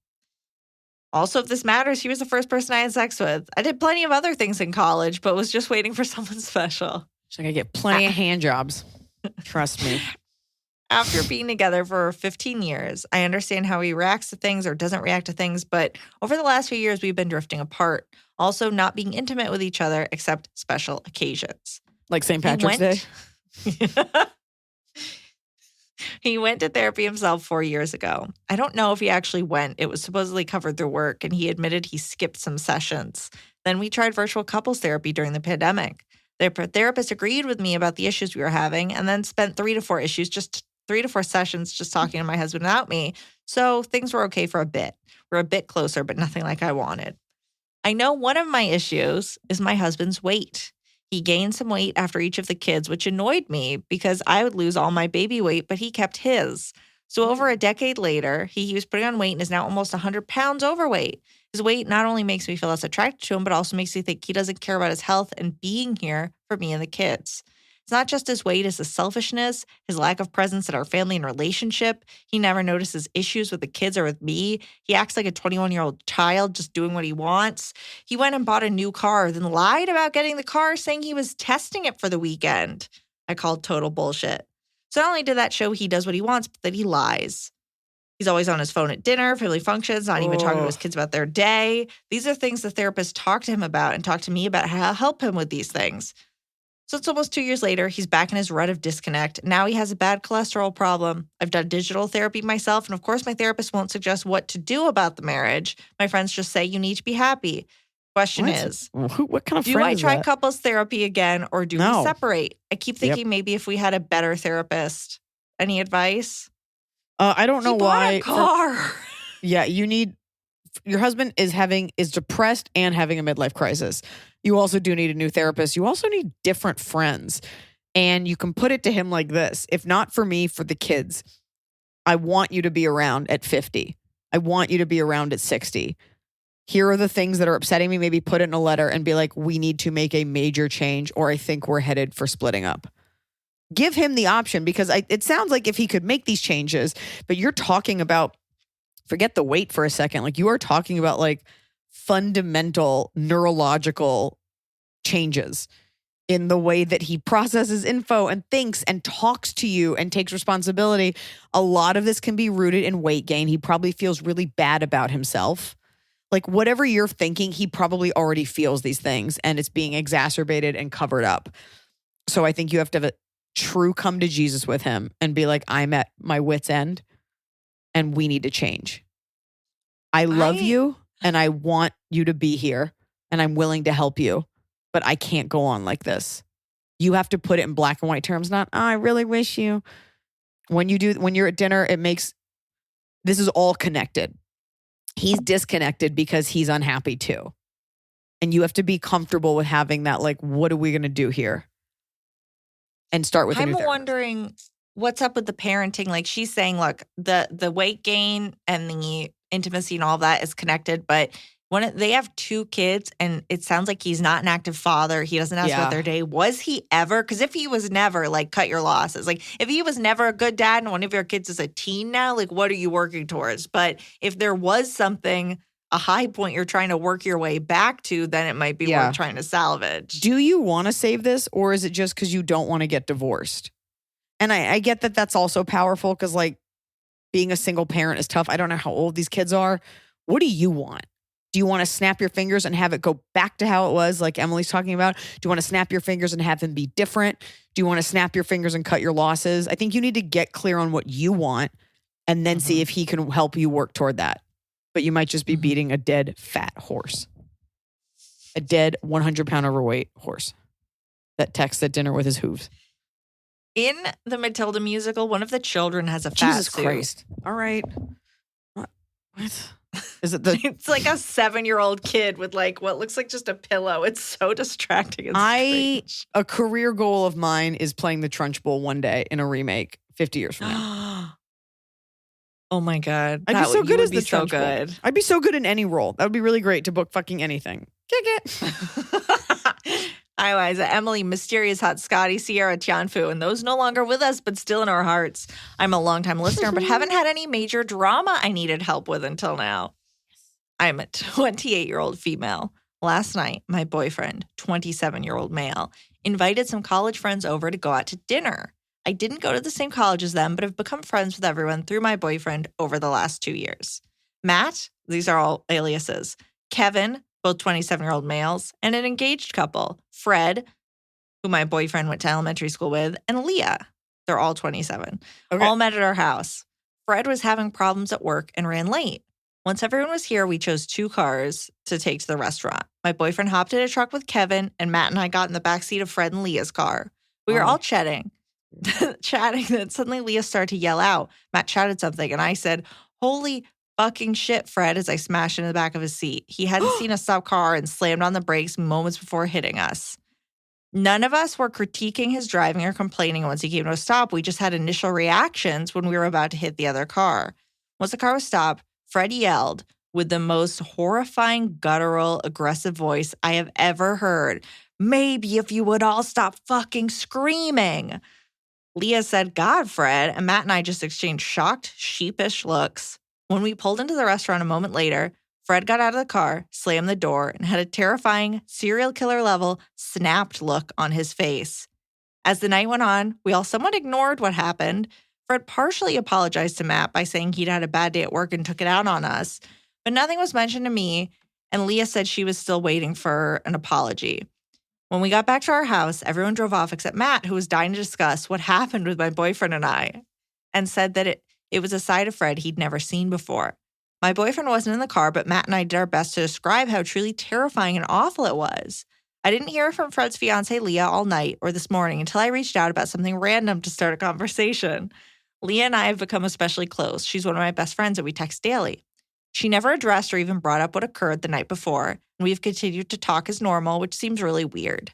Also, if this matters, he was the first person I had sex with. I did plenty of other things in college, but was just waiting for someone special. She's like, I get plenty of hand jobs. Trust me. After being together for 15 years, I understand how he reacts to things or doesn't react to things, but over the last few years, we've been drifting apart. Also, not being intimate with each other except special occasions. Like St. Patrick's Day? He went to therapy himself 4 years ago. I don't know if he actually went. It was supposedly covered through work, and he admitted he skipped some sessions. Then we tried virtual couples therapy during the pandemic. The therapist agreed with me about the issues we were having and then spent 3 to 4 sessions just talking to my husband without me. So things were okay for a bit. We're a bit closer, but nothing like I wanted. I know one of my issues is my husband's weight. He gained some weight after each of the kids, which annoyed me because I would lose all my baby weight, but he kept his. So over a decade later, he was putting on weight and is now almost 100 pounds overweight. His weight not only makes me feel less attracted to him, but also makes me think he doesn't care about his health and being here for me and the kids. It's not just his weight, it's his selfishness, his lack of presence in our family and relationship. He never notices issues with the kids or with me. He acts like a 21-year-old child just doing what he wants. He went and bought a new car, then lied about getting the car, saying he was testing it for the weekend. I called total bullshit. So not only did that show he does what he wants, but that he lies. He's always on his phone at dinner, family functions, not even talking to his kids about their day. These are things the therapist talked to him about and talked to me about how to help him with these things. So it's almost 2 years later. He's back in his rut of disconnect. Now he has a bad cholesterol problem. I've done digital therapy myself. And of course, my therapist won't suggest what to do about the marriage. My friends just say, you need to be happy. Question is, what kind of do friend I is try that? couples therapy again or do No. we separate? I keep thinking maybe if we had a better therapist. Any advice? I don't know He bought why. a car. You need, your husband is depressed and having a midlife crisis. You also do need a new therapist. You also need different friends. And you can put it to him like this. If not for me, for the kids, I want you to be around at 50. I want you to be around at 60. Here are the things that are upsetting me. Maybe put it in a letter and be like, we need to make a major change or I think we're headed for splitting up. Give him the option because it sounds like if he could make these changes, but you're talking about, forget the weight for a second. Like you are talking about like fundamental neurological changes in the way that he processes info and thinks and talks to you and takes responsibility. A lot of this can be rooted in weight gain. He probably feels really bad about himself. Like whatever you're thinking, he probably already feels these things and it's being exacerbated and covered up. So I think you have to have a true come to Jesus with him and be like, I'm at my wit's end and we need to change. I love you and I want you to be here and I'm willing to help you, but I can't go on like this. You have to put it in black and white terms, not, oh, I really wish you. When you're at dinner, this is all connected. He's disconnected because he's unhappy too. And you have to be comfortable with having that, like, what are we going to do here? And start with I'm wondering what's up with the parenting. Like she's saying, look, the weight gain and the intimacy and all that is connected, but when they have 2 kids and it sounds like he's not an active father, he doesn't ask what their day. Was he ever? Because if he was never, like, cut your losses. Like if he was never a good dad and one of your kids is a teen now, like what are you working towards? But if there was something, a high point you're trying to work your way back to, then it might be worth trying to salvage. Do you want to save this or is it just because you don't want to get divorced? And I get that that's also powerful because like being a single parent is tough. I don't know how old these kids are. What do you want? Do you want to snap your fingers and have it go back to how it was, like Emily's talking about? Do you want to snap your fingers and have them be different? Do you want to snap your fingers and cut your losses? I think you need to get clear on what you want and then see if he can help you work toward that. But you might just be beating a dead fat horse. A dead 100-pound overweight horse that texts at dinner with his hooves. In the Matilda musical, one of the children has a fat Jesus suit. Christ. All right. What? Is it It's like a 7-year-old kid with like what looks like just a pillow. It's so distracting. It's strange. A career goal of mine is playing the Trunchbull one day in a remake 50 years from now. Oh my God. I'd be so good as the so Trunchbull. good. I'd be so good in any role. That would be really great to book fucking anything. Kick it. Hi, Liza, Emily, Mysterious Hot, Scotty, Sierra, Tianfu, and those no longer with us, but still in our hearts. I'm a longtime listener, but haven't had any major drama I needed help with until now. I'm a 28-year-old female. Last night, my boyfriend, 27-year-old male, invited some college friends over to go out to dinner. I didn't go to the same college as them, but have become friends with everyone through my boyfriend over the last 2 years. Matt, these are all aliases. Kevin, both 27-year-old males, and an engaged couple, Fred, who my boyfriend went to elementary school with, and Leah. They're all 27. Okay. All met at our house. Fred was having problems at work and ran late. Once everyone was here, we chose 2 cars to take to the restaurant. My boyfriend hopped in a truck with Kevin, and Matt and I got in the backseat of Fred and Leah's car. We were all chatting. Then suddenly Leah started to yell out. Matt shouted something, and I said, "Holy fucking shit, Fred," as I smashed into the back of his seat. He hadn't seen us stop car and slammed on the brakes moments before hitting us. None of us were critiquing his driving or complaining once he came to a stop. We just had initial reactions when we were about to hit the other car. Once the car was stopped, Fred yelled with the most horrifying, guttural, aggressive voice I have ever heard, "Maybe if you would all stop fucking screaming." Leah said, "God, Fred," and Matt and I just exchanged shocked, sheepish looks. When we pulled into the restaurant a moment later, Fred got out of the car, slammed the door, and had a terrifying, serial killer level, snapped look on his face. As the night went on, we all somewhat ignored what happened. Fred partially apologized to Matt by saying he'd had a bad day at work and took it out on us, but nothing was mentioned to me, and Leah said she was still waiting for an apology. When we got back to our house, everyone drove off except Matt, who was dying to discuss what happened with my boyfriend and I, and said that it was a side of Fred he'd never seen before. My boyfriend wasn't in the car, but Matt and I did our best to describe how truly terrifying and awful it was. I didn't hear from Fred's fiancée, Leah, all night or this morning until I reached out about something random to start a conversation. Leah and I have become especially close. She's one of my best friends and we text daily. She never addressed or even brought up what occurred the night before, and we've continued to talk as normal, which seems really weird.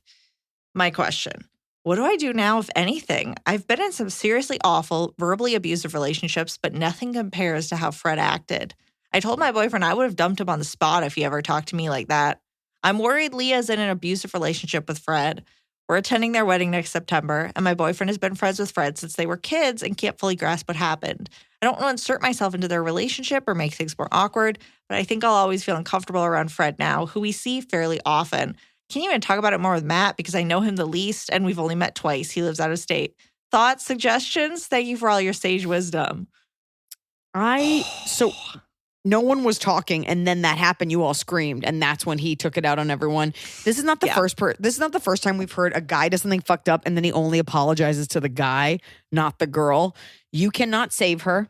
My question: what do I do now, if anything? I've been in some seriously awful, verbally abusive relationships, but nothing compares to how Fred acted. I told my boyfriend I would have dumped him on the spot if he ever talked to me like that. I'm worried Leah's in an abusive relationship with Fred. We're attending their wedding next September, and my boyfriend has been friends with Fred since they were kids and can't fully grasp what happened. I don't want to insert myself into their relationship or make things more awkward, but I think I'll always feel uncomfortable around Fred now, who we see fairly often. Can you even talk about it more with Matt? Because I know him the least, and we've only met twice. He lives out of state. Thoughts, suggestions? Thank you for all your sage wisdom. So no one was talking, and then that happened. You all screamed, and that's when he took it out on everyone. This is not the This is not the first time we've heard a guy does something fucked up, and then he only apologizes to the guy, not the girl. You cannot save her.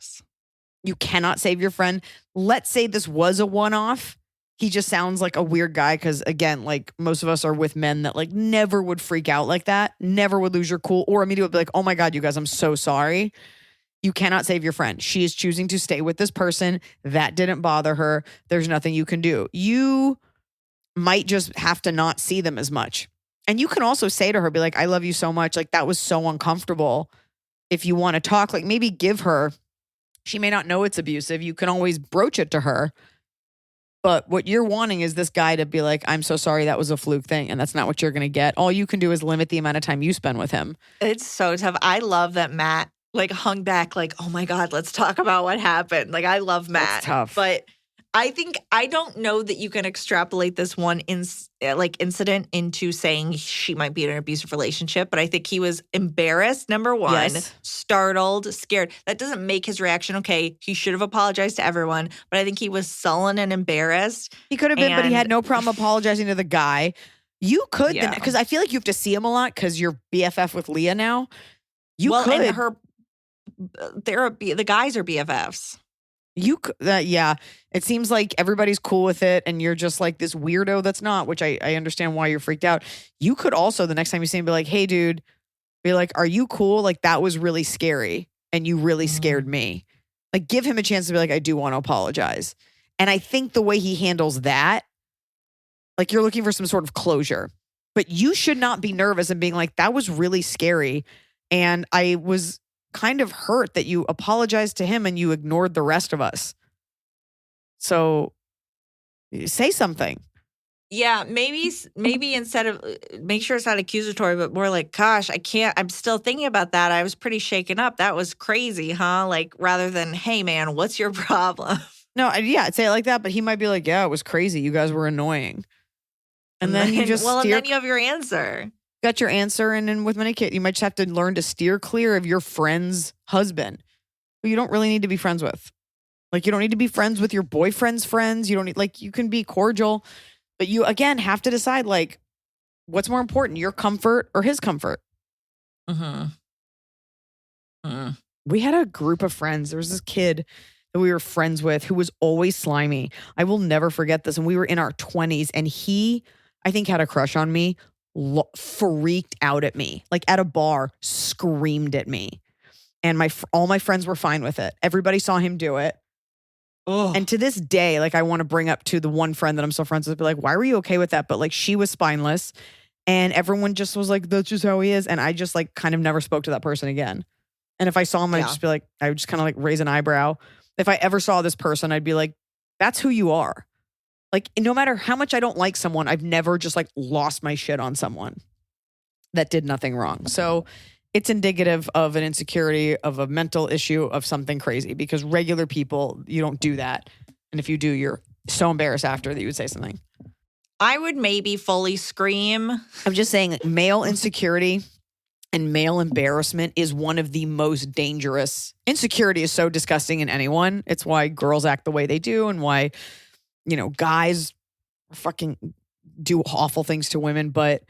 You cannot save your friend. Let's say this was a one-off. He just sounds like a weird guy because, again, like most of us are with men that like never would freak out like that, never would lose your cool, or immediately be like, oh my God, you guys, I'm so sorry. You cannot save your friend. She is choosing to stay with this person. That didn't bother her. There's nothing you can do. You might just have to not see them as much. And you can also say to her, be like, I love you so much. Like, that was so uncomfortable. If you want to talk, like maybe give her, she may not know it's abusive. You can always broach it to her. But what you're wanting is this guy to be like, I'm so sorry, that was a fluke thing. And that's not what you're going to get. All you can do is limit the amount of time you spend with him. It's so tough. I love that Matt like hung back like, oh my God, let's talk about what happened. Like, I love Matt. That's tough. But I don't know that you can extrapolate this one incident into saying she might be in an abusive relationship. But I think he was embarrassed, number one, startled, scared. That doesn't make his reaction okay. He should have apologized to everyone. But I think he was sullen and embarrassed. He could have been, but he had no problem apologizing to the guy. You could, because I feel like you have to see him a lot because you're BFF with Leah now. You could. And the guys are BFFs. You could, it seems like everybody's cool with it and you're just like this weirdo that's not, which I understand why you're freaked out. You could also, the next time you see him, be like, hey, dude, be like, are you cool? Like, that was really scary and you really scared me. Like, give him a chance to be like, I do want to apologize. And I think the way he handles that, like, you're looking for some sort of closure. But you should not be nervous and being like, that was really scary. And I was kind of hurt that you apologized to him and you ignored the rest of us. So say something. Yeah, maybe instead of make sure it's not accusatory, but more like, gosh, I'm still thinking about that. I was pretty shaken up. That was crazy, huh? Like, rather than, hey man, what's your problem? No, I'd say it like that, but he might be like, yeah, it was crazy. You guys were annoying. And then you just and then you have your answer. Got your answer, and then with many kids, you might just have to learn to steer clear of your friend's husband, who you don't really need to be friends with. Like, you don't need to be friends with your boyfriend's friends. You don't need, like, you can be cordial, but you, again, have to decide, like, what's more important, your comfort or his comfort? We had a group of friends. There was this kid that we were friends with who was always slimy. I will never forget this. And we were in our 20s, and he, I think, had a crush on me. Freaked out at me, like at a bar, screamed at me. And all my friends were fine with it. Everybody saw him do it. Ugh. And to this day, like, I want to bring up to the one friend that I'm still friends with, be like, why were you okay with that? But like, she was spineless and everyone just was like, that's just how he is. And I just like kind of never spoke to that person again. And if I saw him, I'd just be like, I would just kind of like raise an eyebrow. If I ever saw this person, I'd be like, that's who you are. Like, no matter how much I don't like someone, I've never just like lost my shit on someone that did nothing wrong. So it's indicative of an insecurity, of a mental issue, of something crazy, because regular people, you don't do that. And if you do, you're so embarrassed after that you would say something. I would maybe fully scream. I'm just saying, male insecurity and male embarrassment is one of the most dangerous. Insecurity is so disgusting in anyone. It's why girls act the way they do and why, you know, guys fucking do awful things to women, but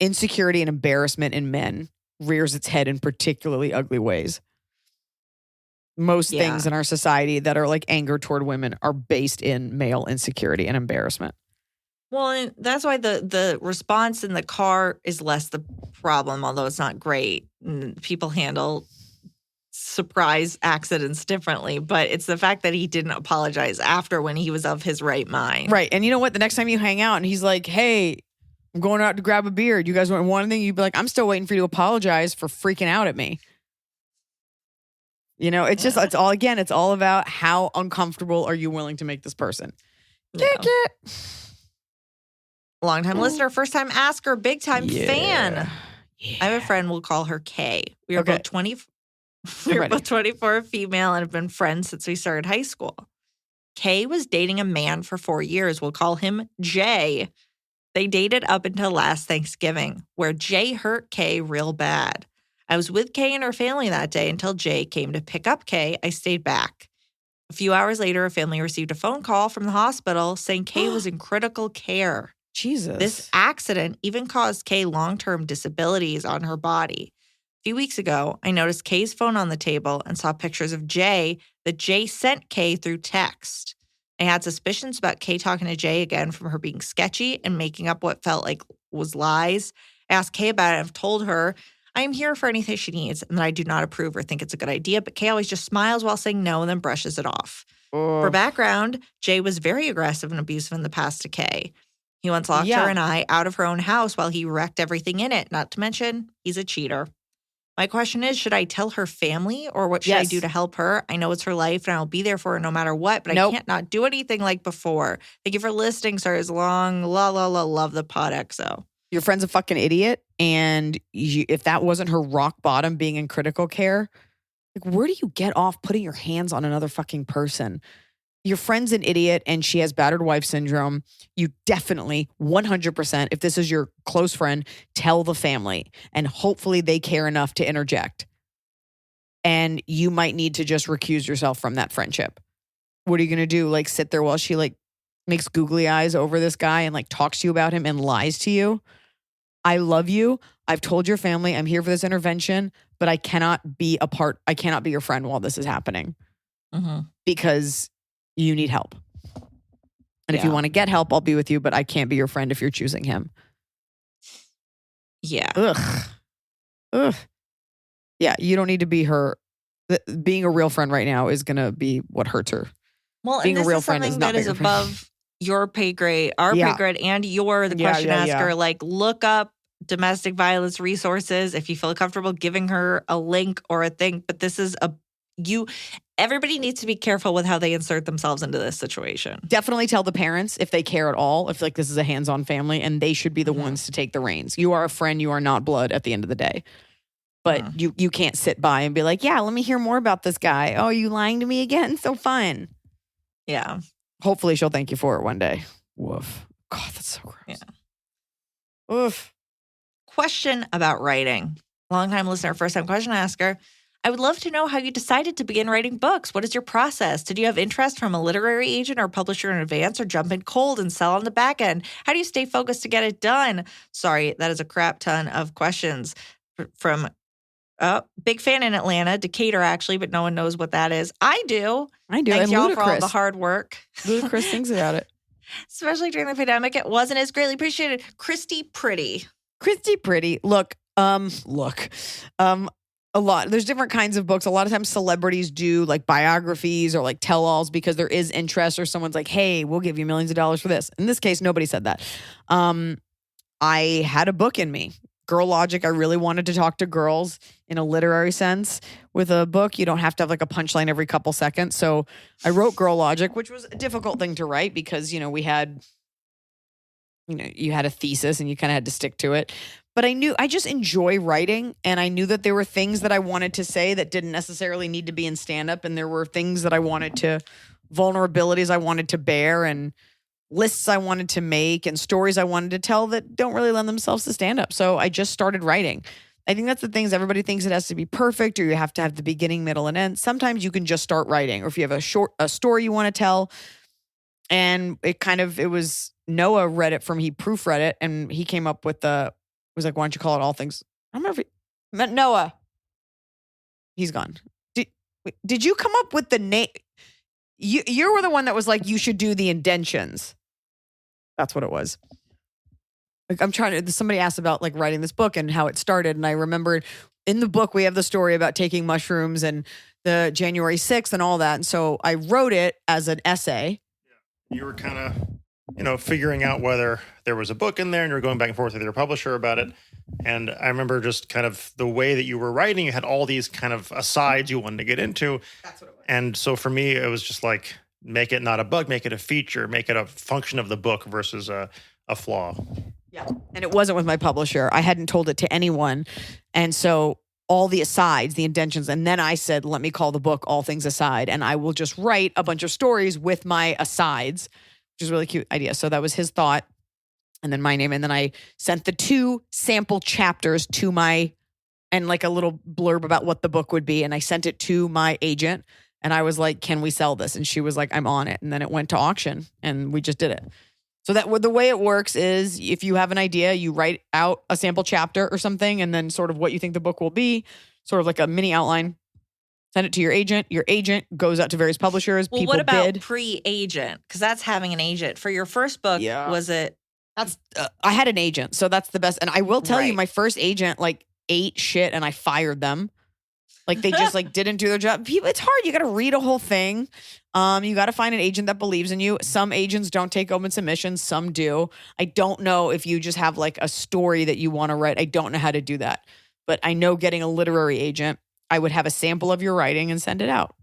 insecurity and embarrassment in men rears its head in particularly ugly ways. Most things in our society that are like anger toward women are based in male insecurity and embarrassment. Well, and that's why the response in the car is less the problem, although it's not great. People handle surprise accidents differently, but it's the fact that he didn't apologize after when he was of his right mind. Right. And you know what? The next time you hang out and he's like, hey, I'm going out to grab a beer. You guys want one thing? You'd be like, I'm still waiting for you to apologize for freaking out at me. You know, it's just, it's all about how uncomfortable are you willing to make this person. Kick it. Longtime listener, first time asker, big time fan. Yeah. I have a friend, we'll call her Kay. We are Okay. both 24, female, and have been friends since we started high school. Kay was dating a man for 4 years. We'll call him Jay. They dated up until last Thanksgiving, where Jay hurt Kay real bad. I was with Kay and her family that day until Jay came to pick up Kay. I stayed back. A few hours later, her family received a phone call from the hospital saying Kay was in critical care. Jesus. This accident even caused Kay long-term disabilities on her body. A few weeks ago, I noticed Kay's phone on the table and saw pictures of Jay that Jay sent Kay through text. I had suspicions about Kay talking to Jay again from her being sketchy and making up what felt like was lies. I asked Kay about it and I've told her I am here for anything she needs and that I do not approve or think it's a good idea, but Kay always just smiles while saying no and then brushes it off. For background, Jay was very aggressive and abusive in the past to Kay. He once locked her and I out of her own house while he wrecked everything in it, not to mention he's a cheater. My question is, should I tell her family or what should I do to help her? I know it's her life and I'll be there for her no matter what, but I can't not do anything like before. Thank you for listening, sir. As long, love the pod XO. Your friend's a fucking idiot. And if that wasn't her rock bottom being in critical care, like, where do you get off putting your hands on another fucking person? Your friend's an idiot and she has battered wife syndrome. You definitely, 100%, if this is your close friend, tell the family. And hopefully they care enough to interject. And you might need to just recuse yourself from that friendship. What are you going to do? Like, sit there while she like makes googly eyes over this guy and like talks to you about him and lies to you? I love you. I've told your family I'm here for this intervention, but I cannot be your friend while this is happening. Because you need help. And if you want to get help, I'll be with you, but I can't be your friend if you're choosing him. Yeah. Ugh. Yeah, you don't need to be her. Being a real friend right now is going to be what hurts her. Well, being and a real friend is not that is above your pay grade, our pay grade, and you're the question asker. Like, look up domestic violence resources if you feel comfortable giving her a link or a thing. But this is everybody needs to be careful with how they insert themselves into this situation. Definitely tell the parents if they care at all, if like this is a hands-on family, and they should be the ones to take the reins. You are a friend. You are not blood at the end of the day. But you can't sit by and be like, yeah, let me hear more about this guy. Oh, you lying to me again? So fun. Yeah. Hopefully she'll thank you for it one day. Woof. God, that's so gross. Yeah. Oof. Question about writing. Longtime listener, first-time question asker. I would love to know how you decided to begin writing books. What is your process? Did you have interest from a literary agent or publisher in advance, or jump in cold and sell on the back end? How do you stay focused to get it done? Sorry, that is a crap ton of questions from big fan in Atlanta, Decatur actually, but no one knows what that is. I do. Thanks and y'all Ludacris. for all the hard work. Ludacris sings about it. Especially during the pandemic. It wasn't as greatly appreciated. Christy Pretty. Look. A lot. There's different kinds of books. A lot of times celebrities do like biographies or like tell-alls because there is interest, or someone's like, hey, we'll give you millions of dollars for this. In this case, nobody said that. I had a book in me. Girl Logic. I really wanted to talk to girls in a literary sense. With a book, you don't have to have like a punchline every couple seconds. So I wrote Girl Logic, which was a difficult thing to write because, you had a thesis and you kind of had to stick to it. But I just enjoy writing, and I knew that there were things that I wanted to say that didn't necessarily need to be in stand-up, and there were things that vulnerabilities I wanted to bear, and lists I wanted to make, and stories I wanted to tell that don't really lend themselves to stand-up. So I just started writing. I think that's the things everybody thinks it has to be perfect, or you have to have the beginning, middle, and end. Sometimes you can just start writing, or if you have a story you want to tell, and it was Noah read it he proofread it, and he came up with was like, why don't you call it All Things? I don't know if he meant Noah. He's gone. Did you come up with the name? You were the one that was like, you should do the indentions. That's what it was. Like, somebody asked about like writing this book and how it started. And I remembered in the book, we have the story about taking mushrooms and the January 6th and all that. And so I wrote it as an essay. You were kind of, figuring out whether there was a book in there, and you were going back and forth with your publisher about it. And I remember just kind of the way that you were writing, you had all these kind of asides you wanted to get into. That's what it was. And so for me, it was just like, make it not a bug, make it a feature, make it a function of the book versus a a flaw. Yeah. And it wasn't with my publisher. I hadn't told it to anyone. And so all the asides, the indentions, and then I said, let me call the book All Things Aside. And I will just write a bunch of stories with my asides, which is a really cute idea. So that was his thought. And then my name. And then I sent the 2 sample chapters to and like a little blurb about what the book would be. And I sent it to my agent. And I was like, can we sell this? And she was like, I'm on it. And then it went to auction and we just did it. So that the way it works is if you have an idea, you write out a sample chapter or something, and then sort of what you think the book will be, sort of like a mini outline. Send it to your agent. Your agent goes out to various publishers. Well, people what about bid. pre-agent? Because that's having an agent. For your first book, was it? That's I had an agent, so that's the best. And I will tell you, my first agent like ate shit, and I fired them. Like they just like didn't do their job. People, it's hard. You got to read a whole thing. You got to find an agent that believes in you. Some agents don't take open submissions. Some do. I don't know if you just have like a story that you want to write. I don't know how to do that. But I know getting a literary agent, I would have a sample of your writing and send it out.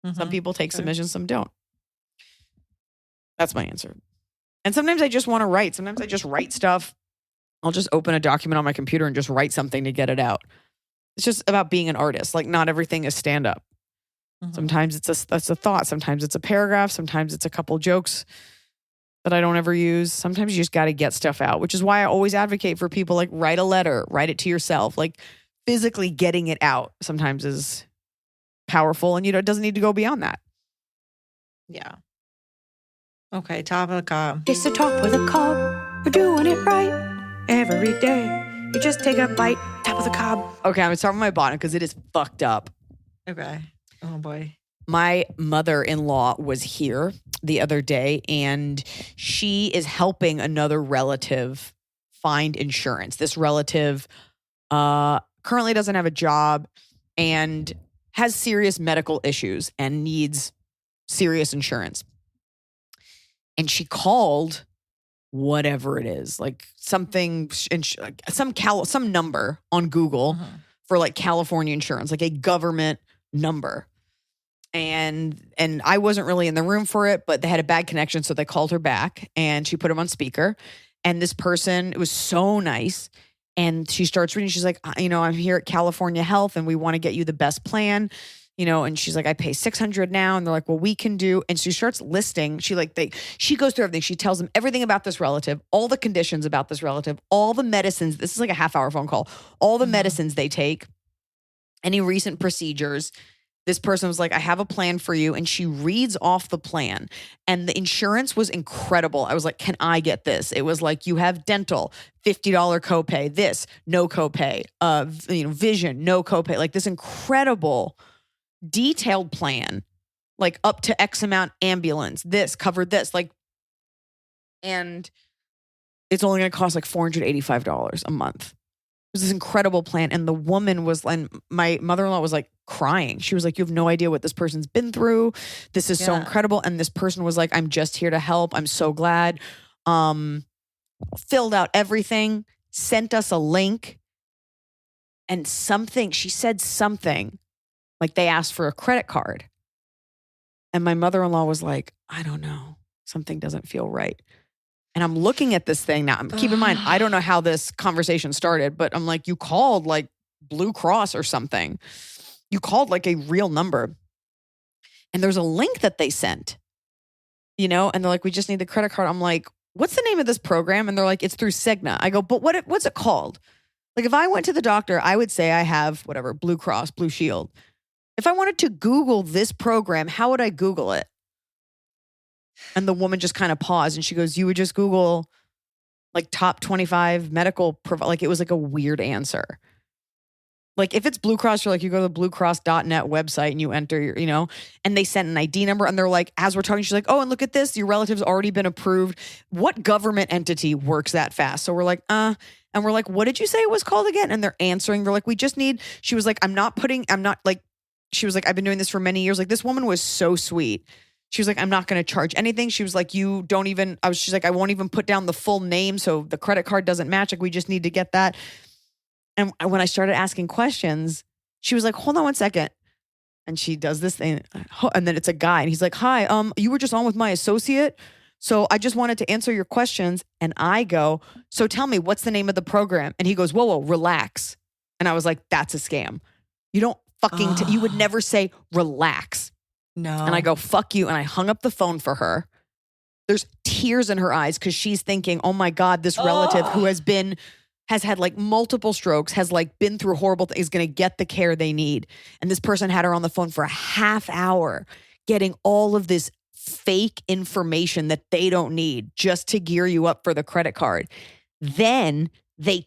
Mm-hmm. Some people take submissions, some don't. That's my answer. And sometimes I just want to write. Sometimes I just write stuff. I'll just open a document on my computer and just write something to get it out. It's just about being an artist. Like not everything is stand up. Mm-hmm. Sometimes that's a thought. Sometimes it's a paragraph. Sometimes it's a couple jokes that I don't ever use. Sometimes you just got to get stuff out, which is why I always advocate for people like write a letter, write it to yourself. Like physically getting it out sometimes is powerful, and it doesn't need to go beyond that. Yeah. Okay, top of the cob. It's the top of the cob. We're doing it right every day. You just take a bite, top of the cob. Okay, I'm going to start with my bottom because it is fucked up. Okay. Oh, boy. My mother-in-law was here the other day, and she is helping another relative find insurance. This relative currently doesn't have a job and has serious medical issues and needs serious insurance. And she called whatever it is, like something, some number on Google for like California insurance, like a government number. And I wasn't really in the room for it, but they had a bad connection. So they called her back and she put him on speaker. And this person, it was so nice. And she starts reading. She's like, I'm here at California Health and we want to get you the best plan. And she's like, I pay $600 now. And they're like, well, we can do. And she starts listing. She goes through everything. She tells them everything about this relative, all the conditions about this relative, all the medicines. This is like a half-hour phone call. All the medicines they take, any recent procedures. This person was like, I have a plan for you. And she reads off the plan. And the insurance was incredible. I was like, can I get this? It was like, you have dental, $50 copay, this, no copay, vision, no copay. Like this incredible detailed plan, like up to X amount ambulance, this covered this, and it's only going to cost like $485 a month. It was this incredible plan. And the woman and my mother-in-law was like crying. She was like, you have no idea what this person's been through. This is so incredible. And this person was like, I'm just here to help. I'm so glad. Filled out everything, sent us a link and she said something. Like they asked for a credit card. And my mother-in-law was like, I don't know. Something doesn't feel right. And I'm looking at this thing now. Keep in mind, I don't know how this conversation started, but I'm like, you called like Blue Cross or something. You called like a real number. And there's a link that they sent, and they're like, we just need the credit card. I'm like, what's the name of this program? And they're like, it's through Cigna. I go, but what's it called? Like if I went to the doctor, I would say I have whatever, Blue Cross, Blue Shield. If I wanted to Google this program, how would I Google it? And the woman just kind of paused and she goes, you would just Google like top 25 medical, like it was like a weird answer. Like if it's Blue Cross, you're like, you go to the bluecross.net website and you enter your, and they sent an ID number and they're like, as we're talking, she's like, oh, and look at this. Your relative's already been approved. What government entity works that fast? So we're like, and we're like, what did you say it was called again? And they're answering. They're like, she was like, she was like, I've been doing this for many years. Like this woman was so sweet. She was like, I'm not going to charge anything. She was like, she's like, I won't even put down the full name. So the credit card doesn't match. Like we just need to get that. And when I started asking questions, she was like, hold on one second. And she does this thing. And then it's a guy and he's like, hi, you were just on with my associate. So I just wanted to answer your questions. And I go, so tell me, what's the name of the program? And he goes, whoa, relax. And I was like, that's a scam. You don't fucking, you would never say relax. No. And I go, fuck you. And I hung up the phone for her. There's tears in her eyes because she's thinking, oh my God, this relative who has had like multiple strokes, has like been through horrible things, is going to get the care they need. And this person had her on the phone for a half hour getting all of this fake information that they don't need just to gear you up for the credit card. Then they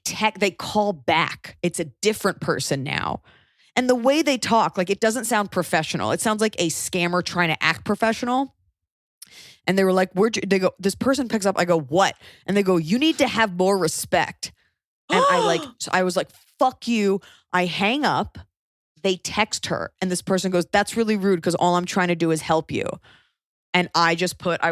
call back. It's a different person now. And the way they talk, like it doesn't sound professional. It sounds like a scammer trying to act professional. And they were like, they go, this person picks up. I go, what? And they go, you need to have more respect. And I was like, fuck you. I hang up. They text her. And this person goes, that's really rude because all I'm trying to do is help you. And I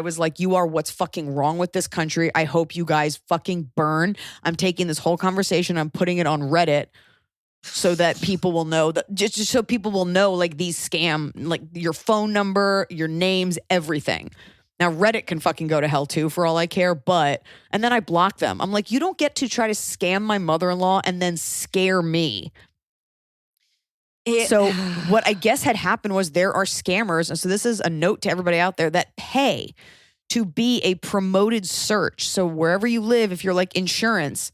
was like, you are what's fucking wrong with this country. I hope you guys fucking burn. I'm taking this whole conversation. I'm putting it on Reddit so that people will know that just so people will know like these scam, like your phone number, your names, everything. Now Reddit can fucking go to hell too for all I care. And then I block them. I'm like, you don't get to try to scam my mother-in-law and then scare me. So what I guess had happened was there are scammers. And so this is a note to everybody out there that pay to be a promoted search. So wherever you live, if you're like insurance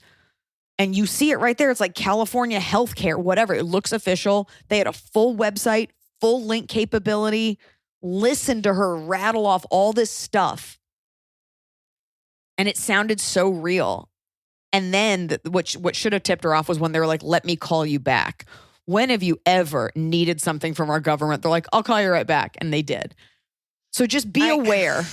and you see it right there, it's like California healthcare, whatever. It looks official. They had a full website, full link capability. Listen to her rattle off all this stuff. And it sounded so real. And then what should have tipped her off was when they were like, let me call you back. When have you ever needed something from our government? They're like, I'll call you right back. And they did. So just be aware.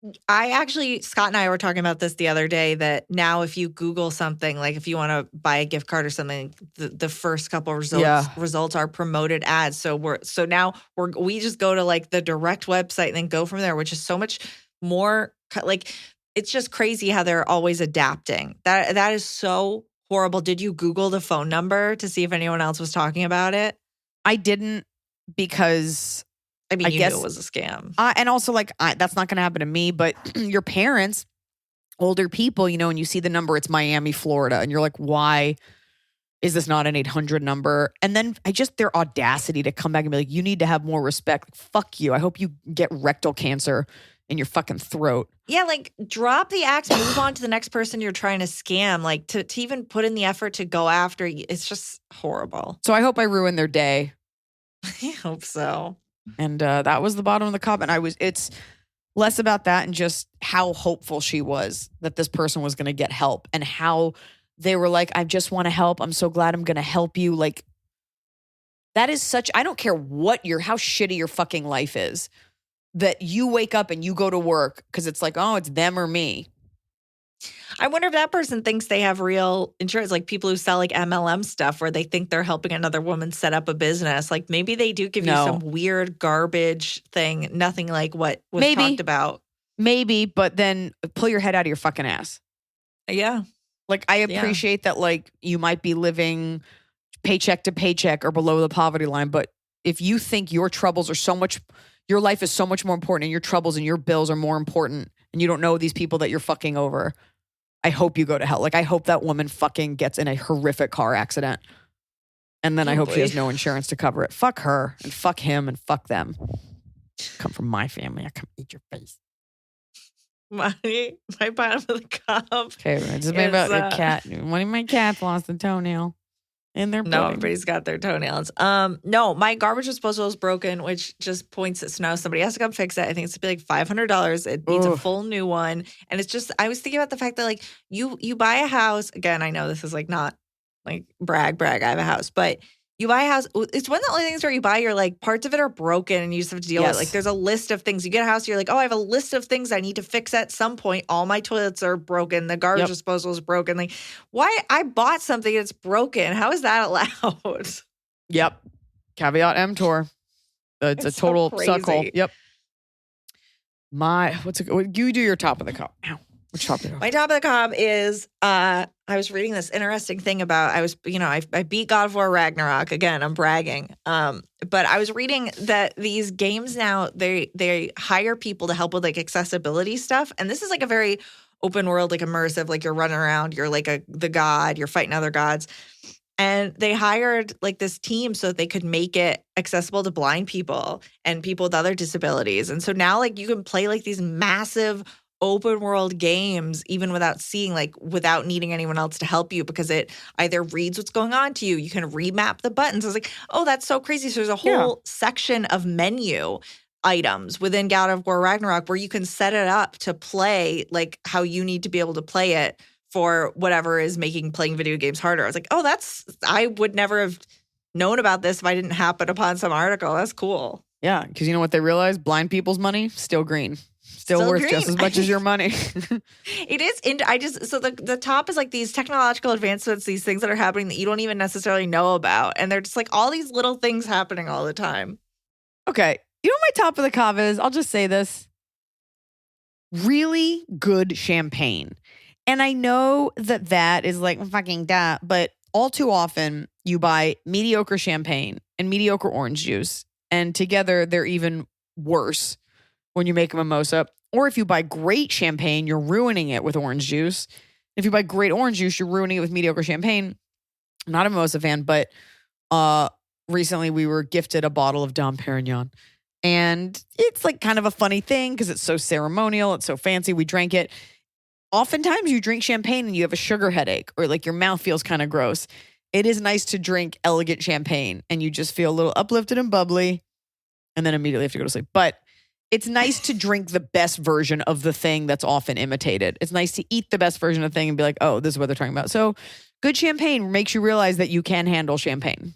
Scott and I were talking about this the other day, that now if you Google something, like if you want to buy a gift card or something, the first couple results are promoted ads. So now we just go to like the direct website and then go from there, which is so much more like, it's just crazy how they're always adapting. That is so horrible. Did you Google the phone number to see if anyone else was talking about it? I didn't, because I guess knew it was a scam. And also that's not going to happen to me, but your parents, older people, and you see the number, it's Miami, Florida. And you're like, why is this not an 800 number? And then their audacity to come back and be like, you need to have more respect. Like, fuck you. I hope you get rectal cancer in your fucking throat. Yeah, like drop the axe, move on to the next person you're trying to scam. Like to even put in the effort to go after, it's just horrible. So I hope I ruined their day. I hope so. And that was the bottom of the comment. It's less about that and just how hopeful she was that this person was going to get help, and how they were like, I just want to help. I'm so glad I'm going to help you. Like, that is I don't care how shitty your fucking life is, that you wake up and you go to work because it's like, oh, it's them or me. I wonder if that person thinks they have real insurance, like people who sell like MLM stuff where they think they're helping another woman set up a business. Like maybe they do give you some weird garbage thing, nothing like what was talked about. Maybe, but then pull your head out of your fucking ass. Yeah. Like I appreciate that like you might be living paycheck to paycheck or below the poverty line, but if you think your troubles are your life is so much more important and your troubles and your bills are more important and you don't know these people that you're fucking over, I hope you go to hell. Like, I hope that woman fucking gets in a horrific car accident. And then I hope she has no insurance to cover it. Fuck her and fuck him and fuck them. Come from my family. I come eat your face. My bottom of the cup. Okay, just about your cat. One of my cats lost a toenail. In their pudding. No, everybody's got their toenails. No, my garbage disposal is broken, which just points at snow. Somebody has to come fix it. I think it's to be like $500. It needs a full new one. And it's just, I was thinking about the fact that like you buy a house. Again, I know this is like not like brag, I have a house, but you buy a house. It's one of the only things where you buy, you're like, parts of it are broken and you just have to deal with it. Like there's a list of things. You get a house, you're like, oh, I have a list of things I need to fix at some point. All my toilets are broken. The garbage disposal is broken. Like, why? I bought something that's broken. How is that allowed? Yep. Caveat emptor. It's a total so suckhole. Yep. You do your top of the cup. Ow. Which top of the cob? My top of the cob is I was reading this interesting thing about I beat God of War Ragnarok. Again, I'm bragging. But I was reading that these games now they hire people to help with like accessibility stuff. And this is like a very open world, like immersive, like you're running around, you're like the god, you're fighting other gods. And they hired like this team so that they could make it accessible to blind people and people with other disabilities. And so now like you can play like these massive open world games even without seeing, like without needing anyone else to help you, because it either reads what's going on to you. You can remap the buttons. I was like, oh, that's so crazy. So there's a whole section of menu items within God of War Ragnarok where you can set it up to play like how you need to be able to play it for whatever is making playing video games harder. I was like, oh, I would never have known about this if I didn't happen upon some article. That's cool. Yeah, because you know what they realize? Blind people's money, still green. Still worth green. just as much as your money. It is. So the top is like these technological advancements, these things that are happening that you don't even necessarily know about. And they're just like all these little things happening all the time. Okay. You know what my top of the cob is? I'll just say this. Really good champagne. And I know that is like fucking duh, but all too often you buy mediocre champagne and mediocre orange juice, and together they're even worse when you make a mimosa. Or if you buy great champagne, you're ruining it with orange juice. If you buy great orange juice, you're ruining it with mediocre champagne. I'm not a mimosa fan, but recently we were gifted a bottle of Dom Perignon. And it's like kind of a funny thing because it's so ceremonial. It's so fancy. We drank it. Oftentimes you drink champagne and you have a sugar headache or like your mouth feels kind of gross. It is nice to drink elegant champagne and you just feel a little uplifted and bubbly and then immediately have to go to sleep. But it's nice to drink the best version of the thing that's often imitated. It's nice to eat the best version of the thing and be like, oh, this is what they're talking about. So good champagne makes you realize that you can handle champagne.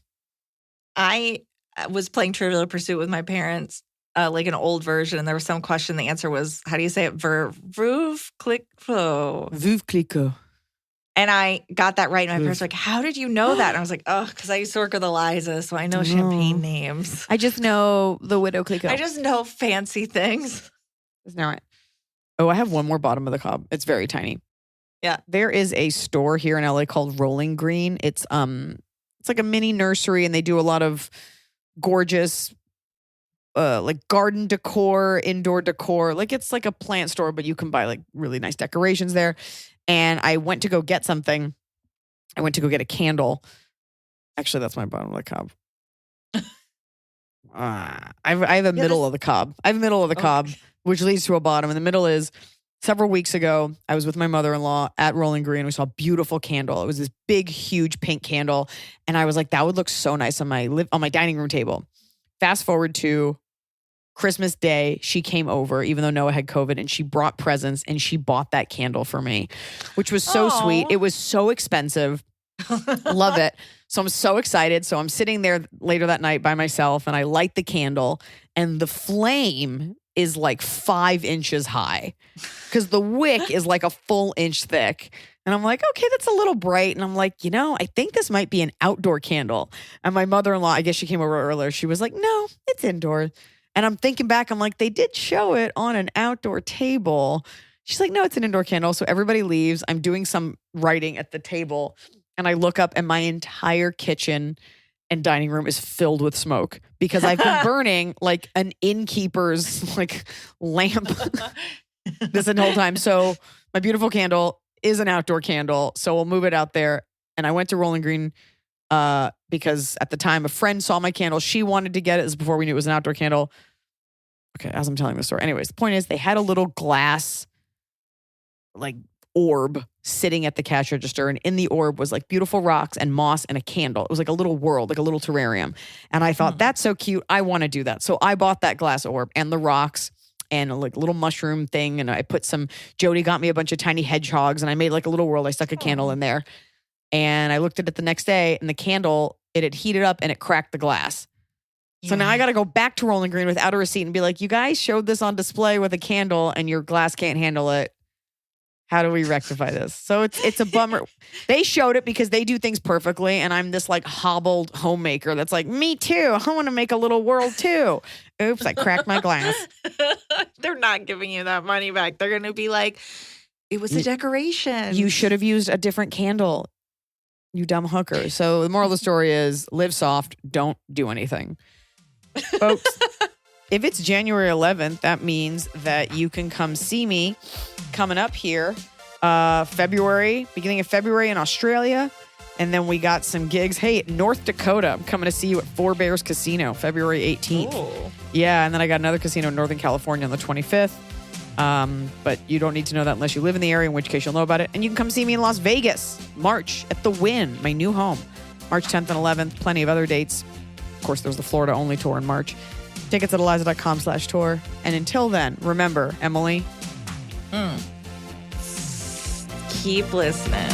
I was playing Trivial Pursuit with my parents, like an old version, and there was some question. The answer was, how do you say it? Veuve Clicquot. Veuve Clicquot. And I got that right. And my parents were like, how did you know that? And I was like, oh, because I used to work with Iliza, so I know champagne names. I just know the Widow Clicquot. I just know fancy things. Isn't that right? Oh, I have one more bottom of the cob. It's very tiny. Yeah. There is a store here in LA called Rolling Green. It's like a mini nursery, and they do a lot of gorgeous like garden decor, indoor decor. Like it's like a plant store, but you can buy like really nice decorations there. And I went to go get something. I went to go get a candle. Actually, that's my bottom of the cob. I have a middle of the cob. I have a middle of the cob, which leads to a bottom. And the middle is several weeks ago, I was with my mother-in-law at Rolling Green. We saw a beautiful candle. It was this big, huge pink candle. And I was like, that would look so nice on my dining room table. Fast forward to Christmas Day, she came over, even though Noah had COVID, and she brought presents and she bought that candle for me, which was so sweet. It was so expensive. Love it. So I'm so excited. So I'm sitting there later that night by myself and I light the candle and the flame is like 5 inches high because the wick is like a full inch thick. And I'm like, okay, that's a little bright. And I'm like, I think this might be an outdoor candle. And my mother-in-law, I guess she came over earlier. She was like, no, it's indoor. And I'm thinking back, I'm like, they did show it on an outdoor table. She's like, no, it's an indoor candle. So everybody leaves. I'm doing some writing at the table. And I look up and my entire kitchen and dining room is filled with smoke because I've been burning like an innkeeper's like lamp this whole time. So my beautiful candle is an outdoor candle. So we'll move it out there. And I went to Rolling Green because at the time a friend saw my candle. She wanted to get it. This was before we knew it was an outdoor candle. Okay, as I'm telling the story. Anyways, the point is they had a little glass like orb sitting at the cash register. And in the orb was like beautiful rocks and moss and a candle. It was like a little world, like a little terrarium. And I thought, that's so cute. I want to do that. So I bought that glass orb and the rocks and a like little mushroom thing. And I put Jody got me a bunch of tiny hedgehogs and I made like a little world. I stuck a candle in there. And I looked at it the next day and the candle, it had heated up and it cracked the glass. So now I got to go back to Rolling Green without a receipt and be like, you guys showed this on display with a candle and your glass can't handle it. How do we rectify this? So it's a bummer. They showed it because they do things perfectly. And I'm this like hobbled homemaker that's like, me too. I want to make a little world too. Oops, I cracked my glass. They're not giving you that money back. They're going to be like, It was a decoration. You should have used a different candle, you dumb hooker. So the moral of the story is live soft, don't do anything. Folks, if it's January 11th, that means that you can come see me coming up here beginning of February in Australia. And then we got some gigs. Hey, North Dakota, I'm coming to see you at Four Bears Casino, February 18th. Ooh. Yeah, and then I got another casino in Northern California on the 25th. But you don't need to know that unless you live in the area, in which case you'll know about it. And you can come see me in Las Vegas, March at the Wynn, my new home. March 10th and 11th, plenty of other dates. Of course, there's the Florida only tour in March. Tickets at Iliza.com/tour. And until then, remember, Emily. Keep listening.